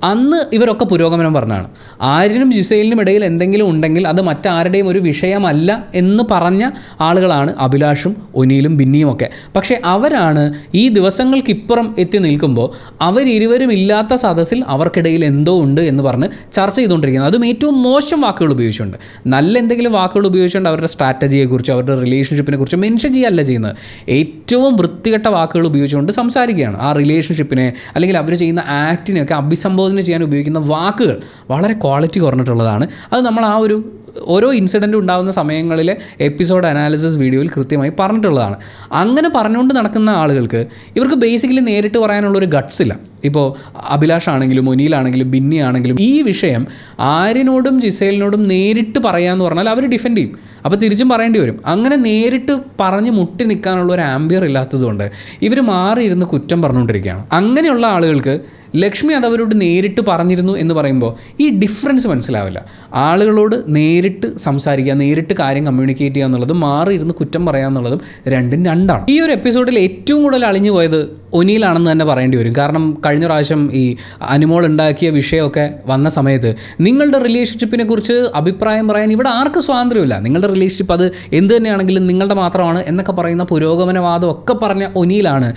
അന്ന് ഇവരൊക്കെ പുരോഗമനം പറഞ്ഞാണ്. ആര്യനും ജിസൈലിനും ഇടയിൽ എന്തെങ്കിലും ഉണ്ടെങ്കിൽ അത് മറ്റാരുടെയും ഒരു വിഷയമല്ല എന്ന് പറഞ്ഞ ആളുകളാണ് അഭിലാഷും ഒനീലും ബിന്നിയും ഒക്കെ. പക്ഷേ അവരാണ് ഈ ദിവസങ്ങൾക്കിപ്പുറം എത്തി നിൽക്കുമ്പോൾ അവരിരുവരും ഇല്ലാത്ത സദസ്സിൽ അവർക്കിടയിൽ എന്തോ ഉണ്ട് എന്ന് പറഞ്ഞ് ചർച്ച ചെയ്തുകൊണ്ടിരിക്കുന്നത്. അതും ഏറ്റവും മോശം വാക്കുകൾ ഉപയോഗിച്ചുകൊണ്ട്. നല്ല എന്തെങ്കിലും വാക്കുകൾ ഉപയോഗിച്ചുകൊണ്ട് അവരുടെ സ്ട്രാറ്റജിയെക്കുറിച്ച് അവരുടെ റിലേഷൻഷിപ്പിനെ കുറിച്ച് മെൻഷൻ ചെയ്യുകയല്ല ചെയ്യുന്നത്. ഏറ്റവും വൃത്തികെട്ട വാക്കുകൾ ഉപയോഗിച്ചുകൊണ്ട് സംസാരിക്കുകയാണ്. ആ റിലേഷൻഷിപ്പിനെ അല്ലെങ്കിൽ അവർ ചെയ്യുന്ന ആക്ടിനെയൊക്കെ അഭിസംബോധന ചെയ്യാൻ ഉപയോഗിക്കുന്ന വാക്കുകൾ വളരെ ക്വാളിറ്റി കുറഞ്ഞിട്ടുള്ളതാണ്. അത് നമ്മൾ ആ ഒരു ഓരോ ഇൻസിഡൻറ്റ് ഉണ്ടാകുന്ന സമയങ്ങളിലെ എപ്പിസോഡ് അനാലിസിസ് വീഡിയോയിൽ കൃത്യമായി പറഞ്ഞിട്ടുള്ളതാണ്. അങ്ങനെ പറഞ്ഞുകൊണ്ട് നടക്കുന്ന ആളുകൾക്ക് ഇവർക്ക് ബേസിക്കലി നേരിട്ട് പറയാനുള്ളൊരു ഗട്ട്സ് ഇല്ല. ഇപ്പോൾ അഭിലാഷാണെങ്കിലും ഒനീലാണെങ്കിലും ബിന്നി ആണെങ്കിലും ഈ വിഷയം ആര്യനോടും ജിസൈലിനോടും നേരിട്ട് പറയാമെന്ന് പറഞ്ഞാൽ അവർ ഡിഫെൻഡ് ചെയ്യും. അപ്പോൾ തിരിച്ചും പറയേണ്ടി വരും. അങ്ങനെ നേരിട്ട് പറഞ്ഞ് മുട്ടി നിൽക്കാനുള്ള ഒരു ആംബിയർ ഇല്ലാത്തതുകൊണ്ട് ഇവർ മാറിയിരുന്ന് കുറ്റം പറഞ്ഞുകൊണ്ടിരിക്കുകയാണ്. അങ്ങനെയുള്ള ആളുകൾക്ക് ലക്ഷ്മി അതവരോട് നേരിട്ട് പറഞ്ഞിരുന്നു എന്ന് പറയുമ്പോൾ ഈ ഡിഫറൻസ് മനസ്സിലാവില്ല. ആളുകളോട് നേരിട്ട് സംസാരിക്കുക, നേരിട്ട് കാര്യം കമ്മ്യൂണിക്കേറ്റ് ചെയ്യുക എന്നുള്ളതും മാറിയിരുന്ന് കുറ്റം പറയുക എന്നുള്ളതും രണ്ടും രണ്ടാണ്. ഈ ഒരു എപ്പിസോഡിൽ ഏറ്റവും കൂടുതൽ അളിഞ്ഞു പോയത് ഒനീലാണെന്ന് തന്നെ പറയേണ്ടി വരും. കാരണം കഴിഞ്ഞ പ്രാവശ്യം ഈ അനുമോൾ ഉണ്ടാക്കിയ വിഷയമൊക്കെ വന്ന സമയത്ത് നിങ്ങളുടെ റിലേഷൻഷിപ്പിനെ കുറിച്ച് അഭിപ്രായം പറയാൻ ഇവിടെ ആർക്കും സ്വാതന്ത്ര്യമില്ല, നിങ്ങളുടെ റിലേഷൻഷിപ്പ് അത് എന്ത് തന്നെയാണെങ്കിലും നിങ്ങളുടെ മാത്രമാണ് എന്നൊക്കെ പറയുന്ന പുരോഗമനവാദം ഒക്കെ പറഞ്ഞ ഒനീലാണ്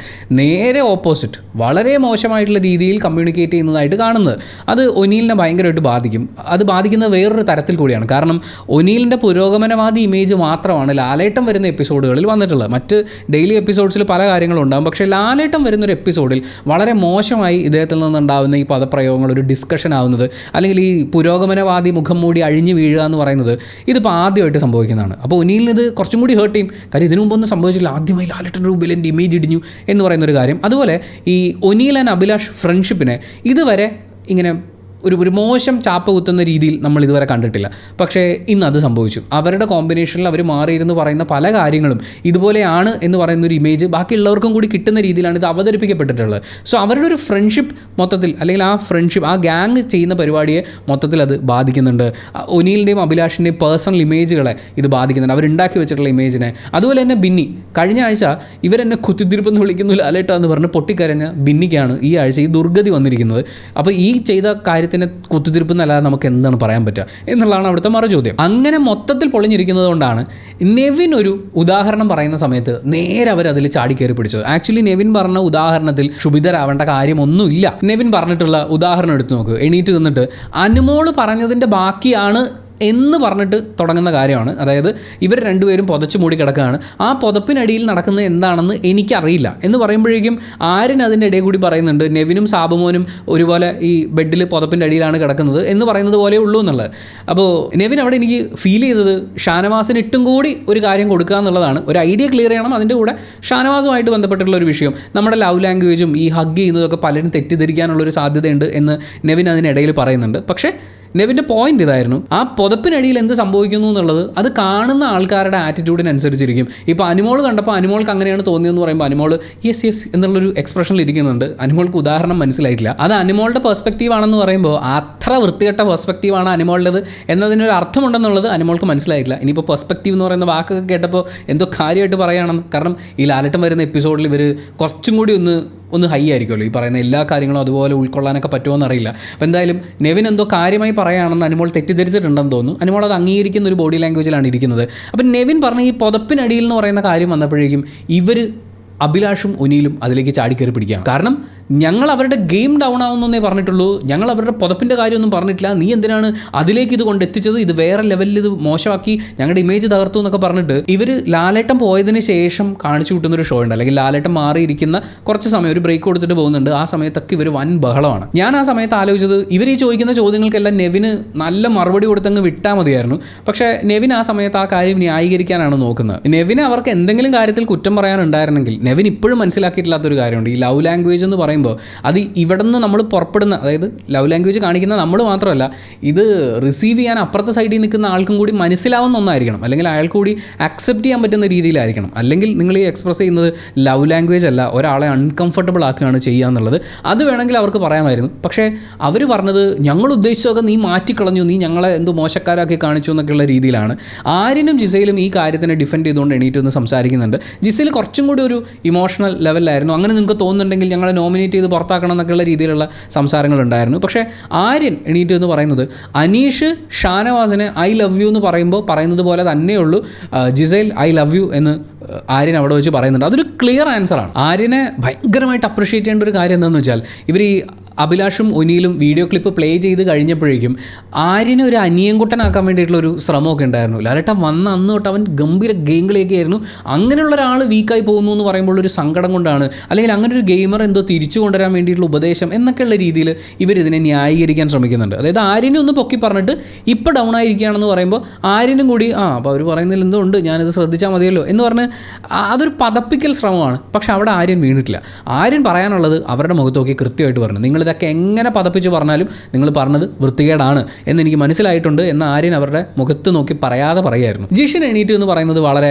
നേരെ ഓപ്പോസിറ്റ് വളരെ മോശമായിട്ടുള്ള രീതിയിൽ കമ്മ്യൂണിക്കേറ്റ് ചെയ്യുന്നതായിട്ട് കാണുന്നത്. അത് ഒനീലിനെ ഭയങ്കരമായിട്ട് ബാധിക്കും. അത് ബാധിക്കുന്നത് വേറൊരു തരത്തിൽ കൂടിയാണ്. കാരണം ഒനീലിൻ്റെ പുരോഗമനവാദി ഇമേജ് മാത്രമാണ് ലാലേട്ടൻ വരുന്ന എപ്പിസോഡുകളിൽ വന്നിട്ടുള്ളത്. മറ്റ് ഡെയിലി എപ്പിസോഡ്സിൽ പല കാര്യങ്ങളും ഉണ്ടാകും. പക്ഷേ ലാലേട്ടൻ വരുന്നൊരു എപ്പിസോഡിൽ വളരെ മോശമായി ഇദ്ദേഹത്തിൽ നിന്നുണ്ടാകുന്ന ഈ പദപ്രയോഗങ്ങൾ ഒരു ഡിസ്കഷൻ ആവുന്നത്, അല്ലെങ്കിൽ ഈ പുരോഗമനവാദി മുഖം മൂടി അഴിഞ്ഞു വീഴുക എന്ന് പറയുന്നത് ഇതിപ്പോൾ ആദ്യമായിട്ട് സംഭവിക്കുന്നതാണ്. അപ്പോൾ ഒനീലിന് ഇത് കുറച്ചും കൂടി ഹേർട്ട് ചെയ്യും. കാര്യം ഇതിനു മുമ്പൊന്നും സംഭവിച്ചില്ല. ആദ്യമായി ലാലേട്ടൻ്റെ രൂപയിൽ എൻ്റെ ഇമേജ് ഇടിഞ്ഞു എന്ന് പറയുന്നൊരു കാര്യം. അതുപോലെ ഈ ഒനീൽ ആൻഡ് അഭിലാഷ് ഫ്രണ്ട്ഷിപ്പിനെ ഇതുവരെ ഇങ്ങനെ ഒരു മോശം ചാപ്പ കുത്തുന്ന രീതിയിൽ നമ്മൾ ഇതുവരെ കണ്ടിട്ടില്ല. പക്ഷേ ഇന്ന് അത് സംഭവിച്ചു. അവരുടെ കോമ്പിനേഷനിൽ അവർ മാറിയിരുന്ന് പറയുന്ന പല കാര്യങ്ങളും ഇതുപോലെയാണ് എന്ന് പറയുന്നൊരു ഇമേജ് ബാക്കിയുള്ളവർക്കും കൂടി കിട്ടുന്ന രീതിയിലാണ് ഇത് അവതരിപ്പിക്കപ്പെട്ടിട്ടുള്ളത്. സോ അവരുടെ ഒരു ഫ്രണ്ട്ഷിപ്പ് മൊത്തത്തിൽ, അല്ലെങ്കിൽ ആ ഫ്രണ്ട്ഷിപ്പ്, ആ ഗ്യാങ് ചെയ്യുന്ന പരിപാടിയെ മൊത്തത്തിൽ അത് ബാധിക്കുന്നുണ്ട്. ഒനീലിൻ്റെയും അഭിലാഷിൻ്റെയും പേഴ്സണൽ ഇമേജുകളെ ഇത് ബാധിക്കുന്നുണ്ട്, അവരുണ്ടാക്കി വെച്ചിട്ടുള്ള ഇമേജിനെ. അതുപോലെ തന്നെ ബിന്നി, കഴിഞ്ഞ ആഴ്ച ഇവരെന്നെ കുത്തിത്തിരിപ്പെന്ന് വിളിക്കുന്നില്ല അലേട്ടാ എന്ന് പറഞ്ഞ് പൊട്ടിക്കരഞ്ഞ ബിന്നിക്കാണ് ഈ ആഴ്ച ഈ ദുർഗതി വന്നിരിക്കുന്നത്. അപ്പോൾ ഈ ചെയ്ത കാര്യത്തിന് കുത്തിത്തിരിപ്പ് എന്നല്ലാതെ നമുക്ക് എന്താണ് പറയാൻ പറ്റുക എന്നുള്ളതാണ് അവിടുത്തെ മറുചോദ്യം. അങ്ങനെ മൊത്തത്തിൽ പൊളിഞ്ഞിരിക്കുന്നത് കൊണ്ടാണ് നെവിൻ ഒരു ഉദാഹരണം പറയുന്ന സമയത്ത് നേരെ അവർ അതിൽ ചാടിക്കയറി പിടിച്ചത്. ആക്ച്വലി നെവിൻ പറഞ്ഞ ഉദാഹരണത്തിൽ ക്ഷുഭിതരാവേണ്ട കാര്യമൊന്നുമില്ല. നെവിൻ പറഞ്ഞിട്ടുള്ള ഉദാഹരണം എടുത്തു നോക്ക്. എണീറ്റ് നിന്നിട്ട് അനുമോള് പറഞ്ഞതിൻ്റെ ബാക്കിയാണ് എന്ന് പറഞ്ഞിട്ട് തുടങ്ങുന്ന കാര്യമാണ്. അതായത് ഇവർ രണ്ടുപേരും പുതച്ച് മൂടി കിടക്കുകയാണ്, ആ പുതപ്പിനടിയിൽ നടക്കുന്നത് എന്താണെന്ന് എനിക്കറിയില്ല എന്ന് പറയുമ്പോഴേക്കും ആര്യൻ അതിൻ്റെ ഇടയിൽ കൂടി പറയുന്നുണ്ട് നെവിനും സാബുമോനും ഒരുപോലെ ഈ ബെഡിൽ പുതപ്പിൻ്റെ അടിയിലാണ് കിടക്കുന്നത് എന്ന് പറയുന്നത് പോലെ ഉള്ളൂ എന്നുള്ളത്. അപ്പോൾ നെവിൻ അവിടെ എനിക്ക് ഫീൽ ചെയ്തത് ഷാനവാസിന് ഇട്ടും കൂടി ഒരു കാര്യം കൊടുക്കുക എന്നുള്ളതാണ്. ഒരു ഐഡിയ ക്ലിയർ ചെയ്യണം, അതിൻ്റെ കൂടെ ഷാനവാസുമായിട്ട് ബന്ധപ്പെട്ടിട്ടുള്ള ഒരു വിഷയം, നമ്മുടെ ലവ് ലാംഗ്വേജും ഈ ഹഗ് ചെയ്യുന്നതൊക്കെ പലരും തെറ്റിദ്ധരിക്കാനുള്ളൊരു സാധ്യതയുണ്ട് എന്ന് നെവിൻ അതിനിടയിൽ പറയുന്നുണ്ട്. പക്ഷേ നെവിൻ്റെ പോയിന്റ് ഇതായിരുന്നു, ആ പുതപ്പിനടിയിൽ എന്ത് സംഭവിക്കുന്നു എന്നുള്ളത് അത് കാണുന്ന ആൾക്കാരുടെ ആറ്റിറ്റ്യൂഡിനനുസരിച്ചിരിക്കും. ഇപ്പോൾ അനുമോൾ കണ്ടപ്പോൾ അനുമോൾക്ക് അങ്ങനെയാണ് തോന്നിയെന്ന് പറയുമ്പോൾ അനുമോൾ യെസ് എന്നുള്ളൊരു എക്സ്പ്രഷനിൽ ഇരിക്കുന്നുണ്ട്. അനുമോൾക്ക് ഉദാഹരണം മനസ്സിലായിട്ടില്ല. അത് അനുമോളുടെ പെർസ്പെക്റ്റീവ് ആണെന്ന് പറയുമ്പോൾ അത്ര വൃത്തികെട്ട പെർസ്പെക്റ്റീവാണ് അനുമോളുടേത് എന്നതിനൊരു അർത്ഥമുണ്ടെന്നുള്ളത് അനുമോൾക്ക് മനസ്സിലായിട്ടില്ല. ഇനിയിപ്പോൾ പെർസ്പെക്റ്റീവ് എന്ന് പറയുന്ന വാക്കൊക്കെ കേട്ടപ്പോൾ എന്തോ കാര്യമായിട്ട് പറയുകയാണെന്ന്. കാരണം ഈ ലാലേട്ടൻ വരുന്ന എപ്പിസോഡിൽ ഇവർ കുറച്ചും കൂടി ഒന്ന് ഹൈ ആയിരിക്കുമല്ലോ, ഈ പറയുന്ന എല്ലാ കാര്യങ്ങളും അതുപോലെ ഉൾക്കൊള്ളാനൊക്കെ പറ്റുമോ എന്നറിയില്ല. അപ്പോൾ എന്തായാലും നെവിൻ എന്തോ കാര്യമായി പറയുകയാണെന്ന് അനുമോൾ തെറ്റിദ്ധരിച്ചിട്ടുണ്ടെന്ന് തോന്നുന്നു. അനുമോൾ അത് അംഗീകരിക്കുന്ന ഒരു ബോഡി ലാംഗ്വേജിലാണ് ഇരിക്കുന്നത്. അപ്പം നെവിൻ പറഞ്ഞ ഈ പുതപ്പിനടിയിൽ എന്ന് പറയുന്ന കാര്യം വന്നപ്പോഴേക്കും ഇവർ അഭിലാഷും ഒനീലും അതിലേക്ക് ചാടിക്കയറി പിടിക്കുകയാണ്. കാരണം ഞങ്ങൾ അവരുടെ ഗെയിം ഡൗൺ ആവുന്നേ പറഞ്ഞിട്ടുള്ളൂ, ഞങ്ങൾ അവരുടെ പുതപ്പിൻ്റെ കാര്യമൊന്നും പറഞ്ഞിട്ടില്ല, നീ എന്തിനാണ് അതിലേക്ക് ഇത് കൊണ്ടെത്തിച്ചത്, ഇത് വേറെ ലെവലിൽ ഇത് മോശമാക്കി ഞങ്ങളുടെ ഇമേജ് തകർത്തു എന്നൊക്കെ പറഞ്ഞിട്ട് ഇവർ ലാലേട്ടൻ പോയതിന് ശേഷം കാണിച്ചു കൂട്ടുന്നൊരു ഷോ ഉണ്ട്, അല്ലെങ്കിൽ ലാലേട്ടൻ മാറിയിരിക്കുന്ന കുറച്ച് സമയം ഒരു ബ്രേക്ക് കൊടുത്തിട്ട് പോകുന്നുണ്ട്. ആ സമയത്തൊക്കെ ഇവർ വൻ ബഹളമാണ്. ഞാൻ ആ സമയത്ത് ആലോചിച്ചത് ഇവർ ഈ ചോദിക്കുന്ന ചോദ്യങ്ങൾക്കെല്ലാം നെവിന് നല്ല മറുപടി കൊടുത്തങ്ങ് വിട്ടാൽ മതിയായിരുന്നു. പക്ഷേ നെവിൻ ആ സമയത്ത് ആ കാര്യം ന്യായീകരിക്കാനാണ് നോക്കുന്നത്. നെവിന് അവർക്ക് എന്തെങ്കിലും കാര്യത്തിൽ കുറ്റം പറയാനുണ്ടായിരുന്നെങ്കിൽ, നെവിൻ ഇപ്പോഴും മനസ്സിലാക്കിയിട്ടില്ലാത്തൊരു കാര്യമുണ്ട്. ഈ ലവ് ലാംഗ്വേജ് എന്ന് പറയുമ്പോൾ അത് ഇവിടെ നിന്ന് നമ്മൾ പുറപ്പെടുന്ന, അതായത് ലവ് ലാംഗ്വേജ് കാണിക്കുന്ന നമ്മൾ മാത്രമല്ല, ഇത് റിസീവ് ചെയ്യാൻ അപ്പുറത്തെ സൈഡിൽ നിൽക്കുന്ന ആൾക്കും കൂടി മനസ്സിലാവുന്ന ഒന്നായിരിക്കണം, അല്ലെങ്കിൽ അയാൾക്ക് കൂടി അക്സെപ്റ്റ് ചെയ്യാൻ പറ്റുന്ന രീതിയിലായിരിക്കണം. അല്ലെങ്കിൽ നിങ്ങൾ ഈ എക്സ്പ്രസ് ചെയ്യുന്നത് ലവ് ലാംഗ്വേജ് അല്ല, ഒരാളെ അൺകംഫർട്ടബിൾ ആക്കുകയാണ് ചെയ്യുക എന്നുള്ളത്. അത് വേണമെങ്കിൽ അവർക്ക് പറയാമായിരുന്നു. പക്ഷേ അവർ പറഞ്ഞത് ഞങ്ങൾ ഉദ്ദേശിച്ചതൊക്കെ നീ മാറ്റിക്കളഞ്ഞു, നീ ഞങ്ങളെ എന്തോ മോശക്കാരാക്കി കാണിച്ചു എന്നൊക്കെയുള്ള രീതിയിലാണ്. ആര്യനും ജിസയിലും ഈ കാര്യത്തിനെ ഡിഫെൻഡ് ചെയ്തുകൊണ്ട് എണീറ്റ് ഒന്ന് സംസാരിക്കുന്നുണ്ട്. ജിസയിൽ കുറച്ചും കൂടി ഒരു ഇമോഷണൽ ലെവലിലായിരുന്നു. അങ്ങനെ നിങ്ങൾക്ക് തോന്നുന്നുണ്ടെങ്കിൽ ഞങ്ങളെ നോമിനേറ്റ് ചെയ്ത് പുറത്താക്കണം എന്നൊക്കെയുള്ള രീതിയിലുള്ള സംസാരങ്ങളുണ്ടായിരുന്നു. പക്ഷേ ആര്യൻ എണീറ്റ് എന്ന് പറയുന്നത് അനീഷ് ഷാനവാസിനെ ഐ ലവ് യു എന്ന് പറയുന്നത് പോലെ തന്നെയുള്ളൂ ജിസൈൽ ഐ ലവ് യു എന്ന് ആര്യൻ അവിടെ വെച്ച് പറയുന്നുണ്ട്. അതൊരു ക്ലിയർ ആൻസറാണ്. ആര്യനെ ഭയങ്കരമായിട്ട് അപ്രിഷ്യേറ്റ് ചെയ്യേണ്ട ഒരു കാര്യം എന്താണെന്ന് വെച്ചാൽ, ഇവർ ഈ അഭിലാഷും ഒനിയിലും വീഡിയോ ക്ലിപ്പ് പ്ലേ ചെയ്ത് കഴിഞ്ഞപ്പോഴേക്കും ആര്യനെ ഒരു അനിയൻകുട്ടനാക്കാൻ വേണ്ടിയിട്ടുള്ളൊരു ശ്രമമൊക്കെ ഉണ്ടായിരുന്നു. ലാലേട്ടൻ വന്ന അന്ന് തൊട്ട് അവൻ ഗംഭീര ഗെയിം കളിയൊക്കെ ആയിരുന്നു. അങ്ങനെയുള്ള ഒരാൾ വീക്കായി പോകുന്നു എന്ന് പറയുമ്പോൾ ഒരു സങ്കടം കൊണ്ടാണ്, അല്ലെങ്കിൽ അങ്ങനെ ഒരു ഗെയിമർ എന്തോ തിരിച്ചു കൊണ്ടുവരാൻ വേണ്ടിയിട്ടുള്ള ഉപദേശം എന്നൊക്കെയുള്ള രീതിയിൽ ഇവരിതിനെ ന്യായീകരിക്കാൻ ശ്രമിക്കുന്നുണ്ട്. അതായത് ആര്യനെ ഒന്ന് പൊക്കി പറഞ്ഞിട്ട് ഇപ്പോൾ ഡൗൺ ആയിരിക്കുകയാണെന്ന് പറയുമ്പോൾ ആര്യനും കൂടി അപ്പോൾ അവർ പറയുന്നതിൽ എന്തോ ഉണ്ട്, ഞാനിത് ശ്രദ്ധിച്ചാൽ മതിയല്ലോ എന്ന് പറഞ്ഞ് അതൊരു പതപ്പിക്കൽ ശ്രമമാണ്. പക്ഷെ അവിടെ ആര്യൻ വീണിട്ടില്ല. ആര്യൻ പറയാനുള്ളത് അവരുടെ മുഖത്ത് നോക്കി കൃത്യമായിട്ട് പറഞ്ഞു, നിങ്ങളിതൊക്കെ എങ്ങനെ പതപ്പിച്ച് പറഞ്ഞാലും നിങ്ങൾ പറഞ്ഞത് വൃത്തികേടാണ് എന്നെനിക്ക് മനസ്സിലായിട്ടുണ്ട് എന്ന് ആര്യൻ അവരുടെ മുഖത്ത് നോക്കി പറയാതെ പറയായിരുന്നു. ജിഷിൻ എണീറ്റ് എന്ന് പറയുന്നത് വളരെ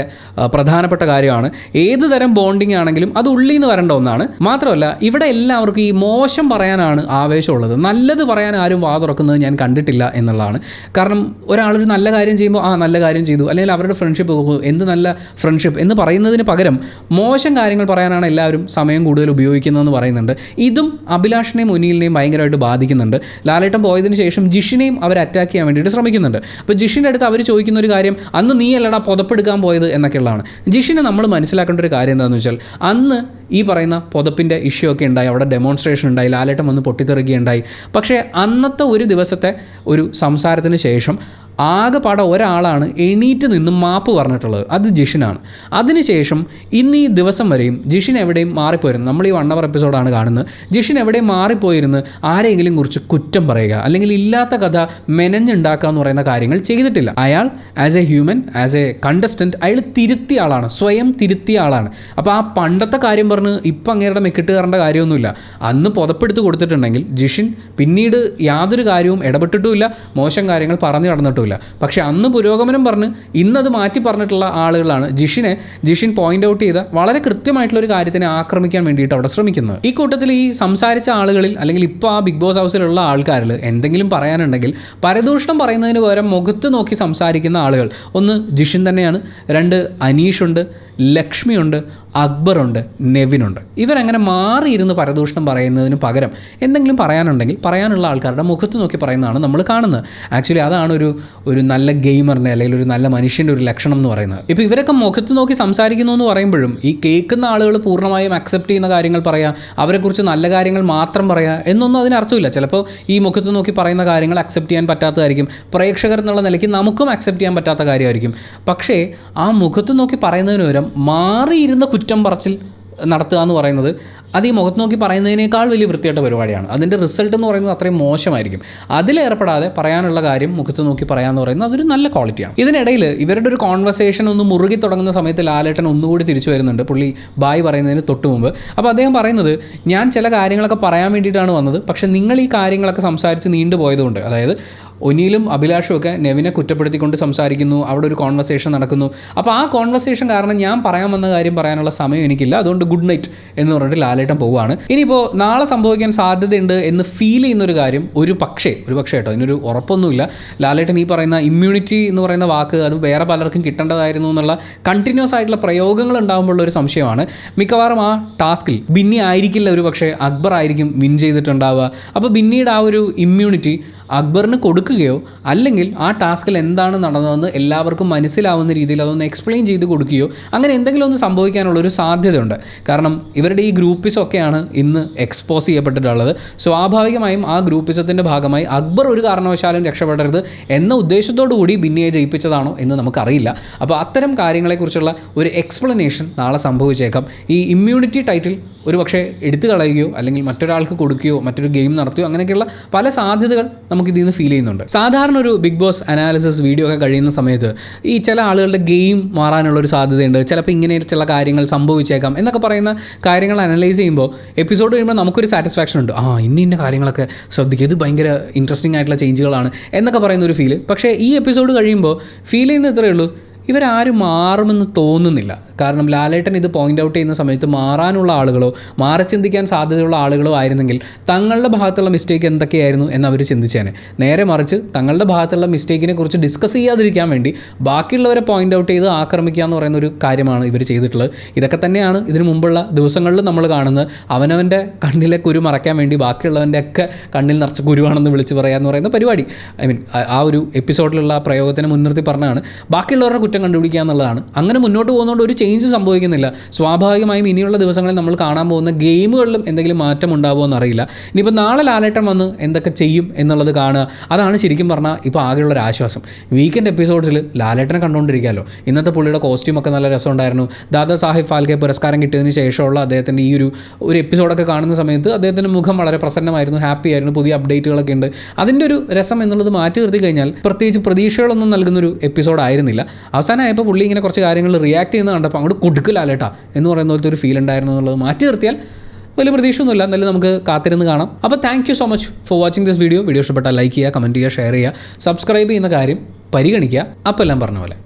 പ്രധാനപ്പെട്ട കാര്യമാണ്. ഏത് തരം ബോണ്ടിങ് ആണെങ്കിലും അത് ഉള്ളിൽ നിന്ന് വരേണ്ട ഒന്നാണ്. മാത്രമല്ല ഇവിടെ എല്ലാവർക്കും ഈ മോശം പറയാനാണ് ആവേശമുള്ളത്, നല്ലത് പറയാൻ ആരും വാ തുറക്കുന്നത് ഞാൻ കണ്ടിട്ടില്ല എന്നുള്ളതാണ്. കാരണം ഒരാളൊരു നല്ല കാര്യം ചെയ്യുമ്പോൾ നല്ല കാര്യം ചെയ്തു, അല്ലെങ്കിൽ അവരുടെ ഫ്രണ്ട്ഷിപ്പ് എന്ത് നല്ല ഫ്രണ്ട്ഷിപ്പ് എന്ന് പറയുന്നതിന് പകരം മോശം കാര്യങ്ങൾ പറയാനാണ് എല്ലാവരും സമയം കൂടുതൽ ഉപയോഗിക്കുന്നതെന്ന് പറയുന്നുണ്ട്. ഇതും അഭിലാഷിനെയും ഒനിയിലിനെയും ഭയങ്കരമായിട്ട് ബാധിക്കുന്നുണ്ട്. ലാലേട്ടൻ പോയതിന് ശേഷം ജിഷിനെയും അവർ അറ്റാക്ക് ചെയ്യാൻ വേണ്ടിയിട്ട് ശ്രമിക്കുന്നുണ്ട്. അപ്പോൾ ജിഷിൻ്റെ അടുത്ത് അവർ ചോദിക്കുന്ന ഒരു കാര്യം, അന്ന് നീ അല്ലടാ പുതപ്പെടുക്കാൻ പോയത് എന്നൊക്കെയുള്ളതാണ്. ജിഷിനെ നമ്മൾ മനസ്സിലാക്കേണ്ട ഒരു കാര്യം എന്താണെന്ന് വെച്ചാൽ, അന്ന് ഈ പറയുന്ന പുതപ്പിൻ്റെ ഇഷ്യൂ ഒക്കെ ഉണ്ടായി, അവിടെ ഡെമോൺസ്ട്രേഷൻ ഉണ്ടായി, ലാലേട്ടൻ വന്ന് പൊട്ടിത്തെറിക്കുകയുണ്ടായി. പക്ഷേ അന്നത്തെ ഒരു ദിവസത്തെ ഒരു സംസാരത്തിന് ശേഷം ആകെപ്പാടെ ഒരാളാണ് എണീറ്റ് നിന്ന് മാപ്പ് പറഞ്ഞിട്ടുള്ളത്, അത് ജിഷിനാണ്. അതിനുശേഷം ഇന്ന് ഈ ദിവസം വരെയും ജിഷിൻ എവിടെയും മാറിപ്പോയിരുന്നു. നമ്മൾ ഈ 1 hour എപ്പിസോഡാണ് കാണുന്നത്. ജിഷിൻ എവിടെയും മാറിപ്പോയിരുന്ന് ആരെങ്കിലും കുറിച്ച് കുറ്റം പറയുക, അല്ലെങ്കിൽ ഇല്ലാത്ത കഥ മെനഞ്ഞുണ്ടാക്കുക എന്ന് പറയുന്ന കാര്യങ്ങൾ ചെയ്തിട്ടില്ല. അയാൾ as A human, as A contestant അയാൾ തിരുത്തിയ ആളാണ്, സ്വയം തിരുത്തിയ ആളാണ്. അപ്പോൾ ആ പണ്ടത്തെ കാര്യം പറഞ്ഞ് ഇപ്പം അങ്ങേരുടെ മെക്കിട്ട് കയറേണ്ട കാര്യമൊന്നുമില്ല. അന്ന് പുതപ്പെടുത്ത് കൊടുത്തിട്ടുണ്ടെങ്കിൽ ജിഷിൻ പിന്നീട് യാതൊരു കാര്യവും ഇടപെട്ടിട്ടുമില്ല, മോശം കാര്യങ്ങൾ പറഞ്ഞു നടന്നിട്ടുമില്ല. പക്ഷെ അന്ന് പുരോഗമനം പറഞ്ഞ് ഇന്നത് മാറ്റി പറഞ്ഞിട്ടുള്ള ആളുകളാണ് ജിഷിൻ പോയിന്റ് ഔട്ട് ചെയ്ത വളരെ കൃത്യമായിട്ടുള്ള ഒരു കാര്യത്തിനെ ആക്രമിക്കാൻ വേണ്ടിയിട്ട് അവിടെ ശ്രമിക്കുന്നത്. ഈ കൂട്ടത്തിൽ ഈ സംസാരിച്ച ആളുകളിൽ, അല്ലെങ്കിൽ ഇപ്പോൾ ആ ബിഗ് ബോസ് ഹൗസിലുള്ള ആൾക്കാരിൽ എന്തെങ്കിലും പറയാനുണ്ടെങ്കിൽ പരദൂഷണം പറയുന്നതിന് പകരം മുഖത്ത് നോക്കി സംസാരിക്കുന്ന ആളുകൾ, ഒന്ന് ജിഷിൻ തന്നെയാണ്, 2 അനീഷുണ്ട്, ലക്ഷ്മിയുണ്ട്, അക്ബറുണ്ട്, നെവിനുണ്ട്. ഇവരങ്ങനെ മാറിയിരുന്ന് പരദൂഷണം പറയുന്നതിന് പകരം എന്തെങ്കിലും പറയാനുണ്ടെങ്കിൽ പറയാനുള്ള ആൾക്കാരുടെ മുഖത്ത് നോക്കി പറയുന്നതാണ് നമ്മൾ കാണുന്നത്. ആക്ച്വലി അതാണ് ഒരു നല്ല ഗെയിമറിൻ്റെ, അല്ലെങ്കിൽ ഒരു നല്ല മനുഷ്യൻ്റെ ഒരു ലക്ഷണം എന്ന് പറയുന്നത്. ഇപ്പോൾ ഇവരൊക്കെ മുഖത്ത് നോക്കി സംസാരിക്കുന്നു എന്ന് പറയുമ്പോഴും ഈ കേൾക്കുന്ന ആളുകൾ പൂർണ്ണമായും അക്സെപ്റ്റ് ചെയ്യുന്ന കാര്യങ്ങൾ പറയുക, അവരെക്കുറിച്ച് നല്ല കാര്യങ്ങൾ മാത്രം പറയുക എന്നൊന്നും അതിനർത്ഥമില്ല. ചിലപ്പോൾ ഈ മുഖത്ത് നോക്കി പറയുന്ന കാര്യങ്ങൾ അക്സെപ്റ്റ് ചെയ്യാൻ പറ്റാത്തതായിരിക്കും, പ്രേക്ഷകർ എന്നുള്ള നിലയ്ക്ക് നമുക്കും അക്സെപ്റ്റ് ചെയ്യാൻ പറ്റാത്ത കാര്യമായിരിക്കും. പക്ഷേ ആ മുഖത്ത് നോക്കി പറയുന്നതിന് പകരം മാറിയിരുന്ന കുറ്റം പറച്ചിൽ നടത്തുക എന്ന് പറയുന്നത് അത് ഈ മുഖത്ത് നോക്കി പറയുന്നതിനേക്കാൾ വലിയ വൃത്തിയായിട്ട പരിപാടിയാണ്. അതിൻ്റെ റിസൾട്ട് എന്ന് പറയുന്നത് അത്രയും മോശമായിരിക്കും. അതിലേർപ്പെടാതെ പറയാനുള്ള കാര്യം മുഖത്ത് നോക്കി പറയാമെന്ന് പറയുന്നത് അതൊരു നല്ല ക്വാളിറ്റിയാണ്. ഇതിനിടയിൽ ഇവരുടെ ഒരു കോൺവെർസേഷൻ ഒന്ന് മുറുകി തുടങ്ങുന്ന സമയത്ത് ലാലേട്ടൻ ഒന്നുകൂടി തിരിച്ചു വരുന്നുണ്ട്, പുള്ളി ബായ് പറയുന്നതിന് തൊട്ട് മുമ്പ്. അപ്പോൾ അദ്ദേഹം പറയുന്നത്, ഞാൻ ചില കാര്യങ്ങളൊക്കെ പറയാൻ വേണ്ടിയിട്ടാണ് വന്നത്, പക്ഷേ നിങ്ങൾ ഈ കാര്യങ്ങളൊക്കെ സംസാരിച്ച് നീണ്ടുപോയതുകൊണ്ട്, അതായത് ഒനിയിലും അഭിലാഷും ഒക്കെ നെവിനെ കുറ്റപ്പെടുത്തിക്കൊണ്ട് സംസാരിക്കുന്നു, അവിടെ ഒരു കോൺവെർസേഷൻ നടക്കുന്നു. അപ്പോൾ ആ കോൺവെർസേഷൻ കാരണം ഞാൻ പറയാൻ വന്ന കാര്യം പറയാനുള്ള സമയം എനിക്കില്ല, അതുകൊണ്ട് ഗുഡ് നൈറ്റ് എന്ന് പറഞ്ഞിട്ട് ലാലേട്ടൻ പോവുകയാണ്. ഇനിയിപ്പോൾ നാളെ സംഭവിക്കാൻ സാധ്യതയുണ്ട് എന്ന് ഫീൽ ചെയ്യുന്നൊരു കാര്യം ഒരു പക്ഷേ കേട്ടോ, അതിനൊരു ഉറപ്പൊന്നുമില്ല. ലാലേട്ടൻ ഈ പറയുന്ന ഇമ്മ്യൂണിറ്റി എന്ന് പറയുന്ന വാക്ക് അത് വേറെ പലർക്കും കിട്ടേണ്ടതായിരുന്നു എന്നുള്ള കണ്ടിന്യൂസ് ആയിട്ടുള്ള പ്രയോഗങ്ങൾ ഉണ്ടാകുമ്പോഴുള്ള ഒരു സംശയമാണ്. മിക്കവാറും ആ ടാസ്കിൽ ബിന്നി ആയിരിക്കില്ല, ഒരു പക്ഷേ അക്ബർ ആയിരിക്കും വിൻ ചെയ്തിട്ടുണ്ടാവുക. അപ്പോൾ ബിന്നിയുടെ ആ ഒരു ഇമ്മ്യൂണിറ്റി അക്ബറിന് കൊടുക്കുകയോ അല്ലെങ്കിൽ ആ ടാസ്കിൽ എന്താണ് നടന്നതെന്ന് എല്ലാവർക്കും മനസ്സിലാവുന്ന രീതിയിൽ അതൊന്ന് എക്സ്പ്ലെയിൻ ചെയ്ത് കൊടുക്കുകയോ അങ്ങനെ എന്തെങ്കിലും ഒന്ന് സംഭവിക്കാനുള്ളൊരു സാധ്യതയുണ്ട്. കാരണം ഇവരുടെ ഈ ഗ്രൂപ്പിസൊക്കെയാണ് ഇന്ന് എക്സ്പോസ് ചെയ്യപ്പെട്ടിട്ടുള്ളത്. സ്വാഭാവികമായും ആ ഗ്രൂപ്പിസത്തിൻ്റെ ഭാഗമായി അക്ബർ ഒരു കാരണവശാലും രക്ഷപ്പെടരുത് എന്ന ഉദ്ദേശത്തോടു കൂടി ബിന്നിയെ ജയിപ്പിച്ചതാണോ എന്ന് നമുക്കറിയില്ല. അപ്പോൾ അത്തരം കാര്യങ്ങളെക്കുറിച്ചുള്ള ഒരു എക്സ്പ്ലനേഷൻ നാളെ സംഭവിച്ചേക്കാം. ഈ ഇമ്മ്യൂണിറ്റി ടൈറ്റിൽ ഒരു പക്ഷേ എടുത്തു കളയുകയോ അല്ലെങ്കിൽ മറ്റൊരാൾക്ക് കൊടുക്കുകയോ മറ്റൊരു ഗെയിം നടത്തുകയോ അങ്ങനെയൊക്കെയുള്ള പല സാധ്യതകൾ നമുക്കിതിൽ നിന്ന് ഫീൽ ചെയ്യുന്നുണ്ട്. സാധാരണ ഒരു ബിഗ് ബോസ് അനാലിസിസ് വീഡിയോ ഒക്കെ കഴിയുന്ന സമയത്ത് ഈ ചില ആളുകളുടെ ഗെയിം മാറാനുള്ളൊരു സാധ്യതയുണ്ട്, ചിലപ്പോൾ ഇങ്ങനെ ചില കാര്യങ്ങൾ സംഭവിച്ചേക്കാം എന്നൊക്കെ പറയുന്ന കാര്യങ്ങൾ അനലൈസ് ചെയ്യുമ്പോൾ എപ്പിസോഡ് കഴിയുമ്പോൾ നമുക്കൊരു സാറ്റിസ്ഫാക്ഷൻ ഉണ്ട്. ഇന്ന കാര്യങ്ങളൊക്കെ ശ്രദ്ധിക്കുക, ഇത് ഭയങ്കര ഇൻട്രസ്റ്റിംഗ് ആയിട്ടുള്ള ചേഞ്ചുകളാണ് എന്നൊക്കെ പറയുന്ന ഒരു ഫീല്. പക്ഷേ ഈ എപ്പിസോഡ് കഴിയുമ്പോൾ ഫീൽ ചെയ്യുന്നത് ഇത്രയേ ഉള്ളൂ, ഇവരാരും മാറുമെന്ന് തോന്നുന്നില്ല. കാരണം ലാലേട്ടൻ ഇത് പോയിൻ്റ് ഔട്ട് ചെയ്യുന്ന സമയത്ത് മാറാനുള്ള ആളുകളോ മാറി ചിന്തിക്കാൻ സാധ്യതയുള്ള ആളുകളോ ആയിരുന്നെങ്കിൽ തങ്ങളുടെ ഭാഗത്തുള്ള മിസ്റ്റേക്ക് എന്തൊക്കെയായിരുന്നു എന്ന് അവർ ചിന്തിച്ചേനെ. നേരെ മറിച്ച് തങ്ങളുടെ ഭാഗത്തുള്ള മിസ്റ്റേക്കിനെ കുറിച്ച് ഡിസ്കസ് ചെയ്യാതിരിക്കാൻ വേണ്ടി ബാക്കിയുള്ളവരെ പോയിൻ്റ് ഔട്ട് ചെയ്ത് ആക്രമിക്കുക എന്ന് പറയുന്ന ഒരു കാര്യമാണ് ഇവർ ചെയ്തിട്ടുള്ളത്. ഇതൊക്കെ തന്നെയാണ് ഇതിനു മുമ്പുള്ള ദിവസങ്ങളിൽ നമ്മൾ കാണുന്നത്. അവനവൻ്റെ കണ്ണിലെ കുരു മറയ്ക്കാൻ വേണ്ടി ബാക്കിയുള്ളവൻ്റെ ഒക്കെ കണ്ണിൽ നിറച്ച് കുരുവാണെന്ന് വിളിച്ച് പറയുക എന്ന് പറയുന്ന പരിപാടി. ആ ഒരു എപ്പിസോഡിലുള്ള പ്രയോഗത്തിനെ മുൻനിർത്തി പറഞ്ഞാണ് ബാക്കിയുള്ളവരുടെ കുറ്റം കണ്ടുപിടിക്കുക എന്നുള്ളതാണ്. അങ്ങനെ മുന്നോട്ട് പോകുന്നതുകൊണ്ട് ഒരു ചേഞ്ച് സംഭവിക്കുന്നില്ല. സ്വാഭാവികമായും ഇനിയുള്ള ദിവസങ്ങളിൽ നമ്മൾ കാണാൻ പോകുന്ന ഗെയിമുകളിലും എന്തെങ്കിലും മാറ്റം ഉണ്ടാവുമോ എന്നറിയില്ല. ഇനിയിപ്പോൾ നാളെ ലാലേട്ടൻ വന്ന് എന്തൊക്കെ ചെയ്യും എന്നുള്ളത് കാണുക, അതാണ് ശരിക്കും പറഞ്ഞാൽ ഇപ്പോൾ ആകെയുള്ളൊരു ആശ്വാസം. വീക്കെൻഡ് എപ്പിസോഡ്സിൽ ലാലേട്ടനെ കണ്ടുകൊണ്ടിരിക്കാമല്ലോ. ഇന്നത്തെ പുള്ളിയുടെ കോസ്റ്റ്യൂമൊക്കെ നല്ല രസമുണ്ടായിരുന്നു. ദാദാ സാഹിബ് ഫാൽക്കെ പുരസ്കാരം കിട്ടിയതിന് ശേഷമുള്ള അദ്ദേഹത്തിൻ്റെ ഈ ഒരു എപ്പിസോഡൊക്കെ കാണുന്ന സമയത്ത് അദ്ദേഹത്തിൻ്റെ മുഖം വളരെ പ്രസന്നമായിരുന്നു, ഹാപ്പി ആയിരുന്നു. പുതിയ അപ്ഡേറ്റുകളൊക്കെ ഉണ്ട്. അതിൻ്റെ ഒരു രസം എന്നുള്ളത് മാറ്റി നിർത്തി കഴിഞ്ഞാൽ പ്രത്യേകിച്ച് പ്രതീക്ഷകളൊന്നും നൽകുന്നൊരു എപ്പിസോഡായിരുന്നില്ല. അവസാനമായപ്പോൾ പുള്ളി ഇങ്ങനെ കുറച്ച് കാര്യങ്ങൾ റിയാക്ട് ചെയ്യുന്ന കണ്ടപ്പോൾ അങ്ങോട്ട് കൊടുക്കലാലേട്ടാ എന്ന് പറയുന്ന പോലത്തെ ഒരു ഫീൽ ഉണ്ടായിരുന്നു എന്നുള്ളത് മാറ്റി നിർത്തിയാൽ വലിയ പ്രതീക്ഷയൊന്നുമില്ല. എന്നാലും നമുക്ക് കാത്തിരുന്ന് കാണാം. അപ്പോൾ thank you so much for watching this video. Video ഇഷ്ടപ്പെട്ടാൽ ലൈക്ക് ചെയ്യുക, കമൻറ്റ് ചെയ്യുക, ഷെയർ ചെയ്യുക, സബ്സ്ക്രൈബ് ചെയ്യുന്ന കാര്യം പരിഗണിക്കുക. അപ്പോൾ എല്ലാം പറഞ്ഞ പോലെ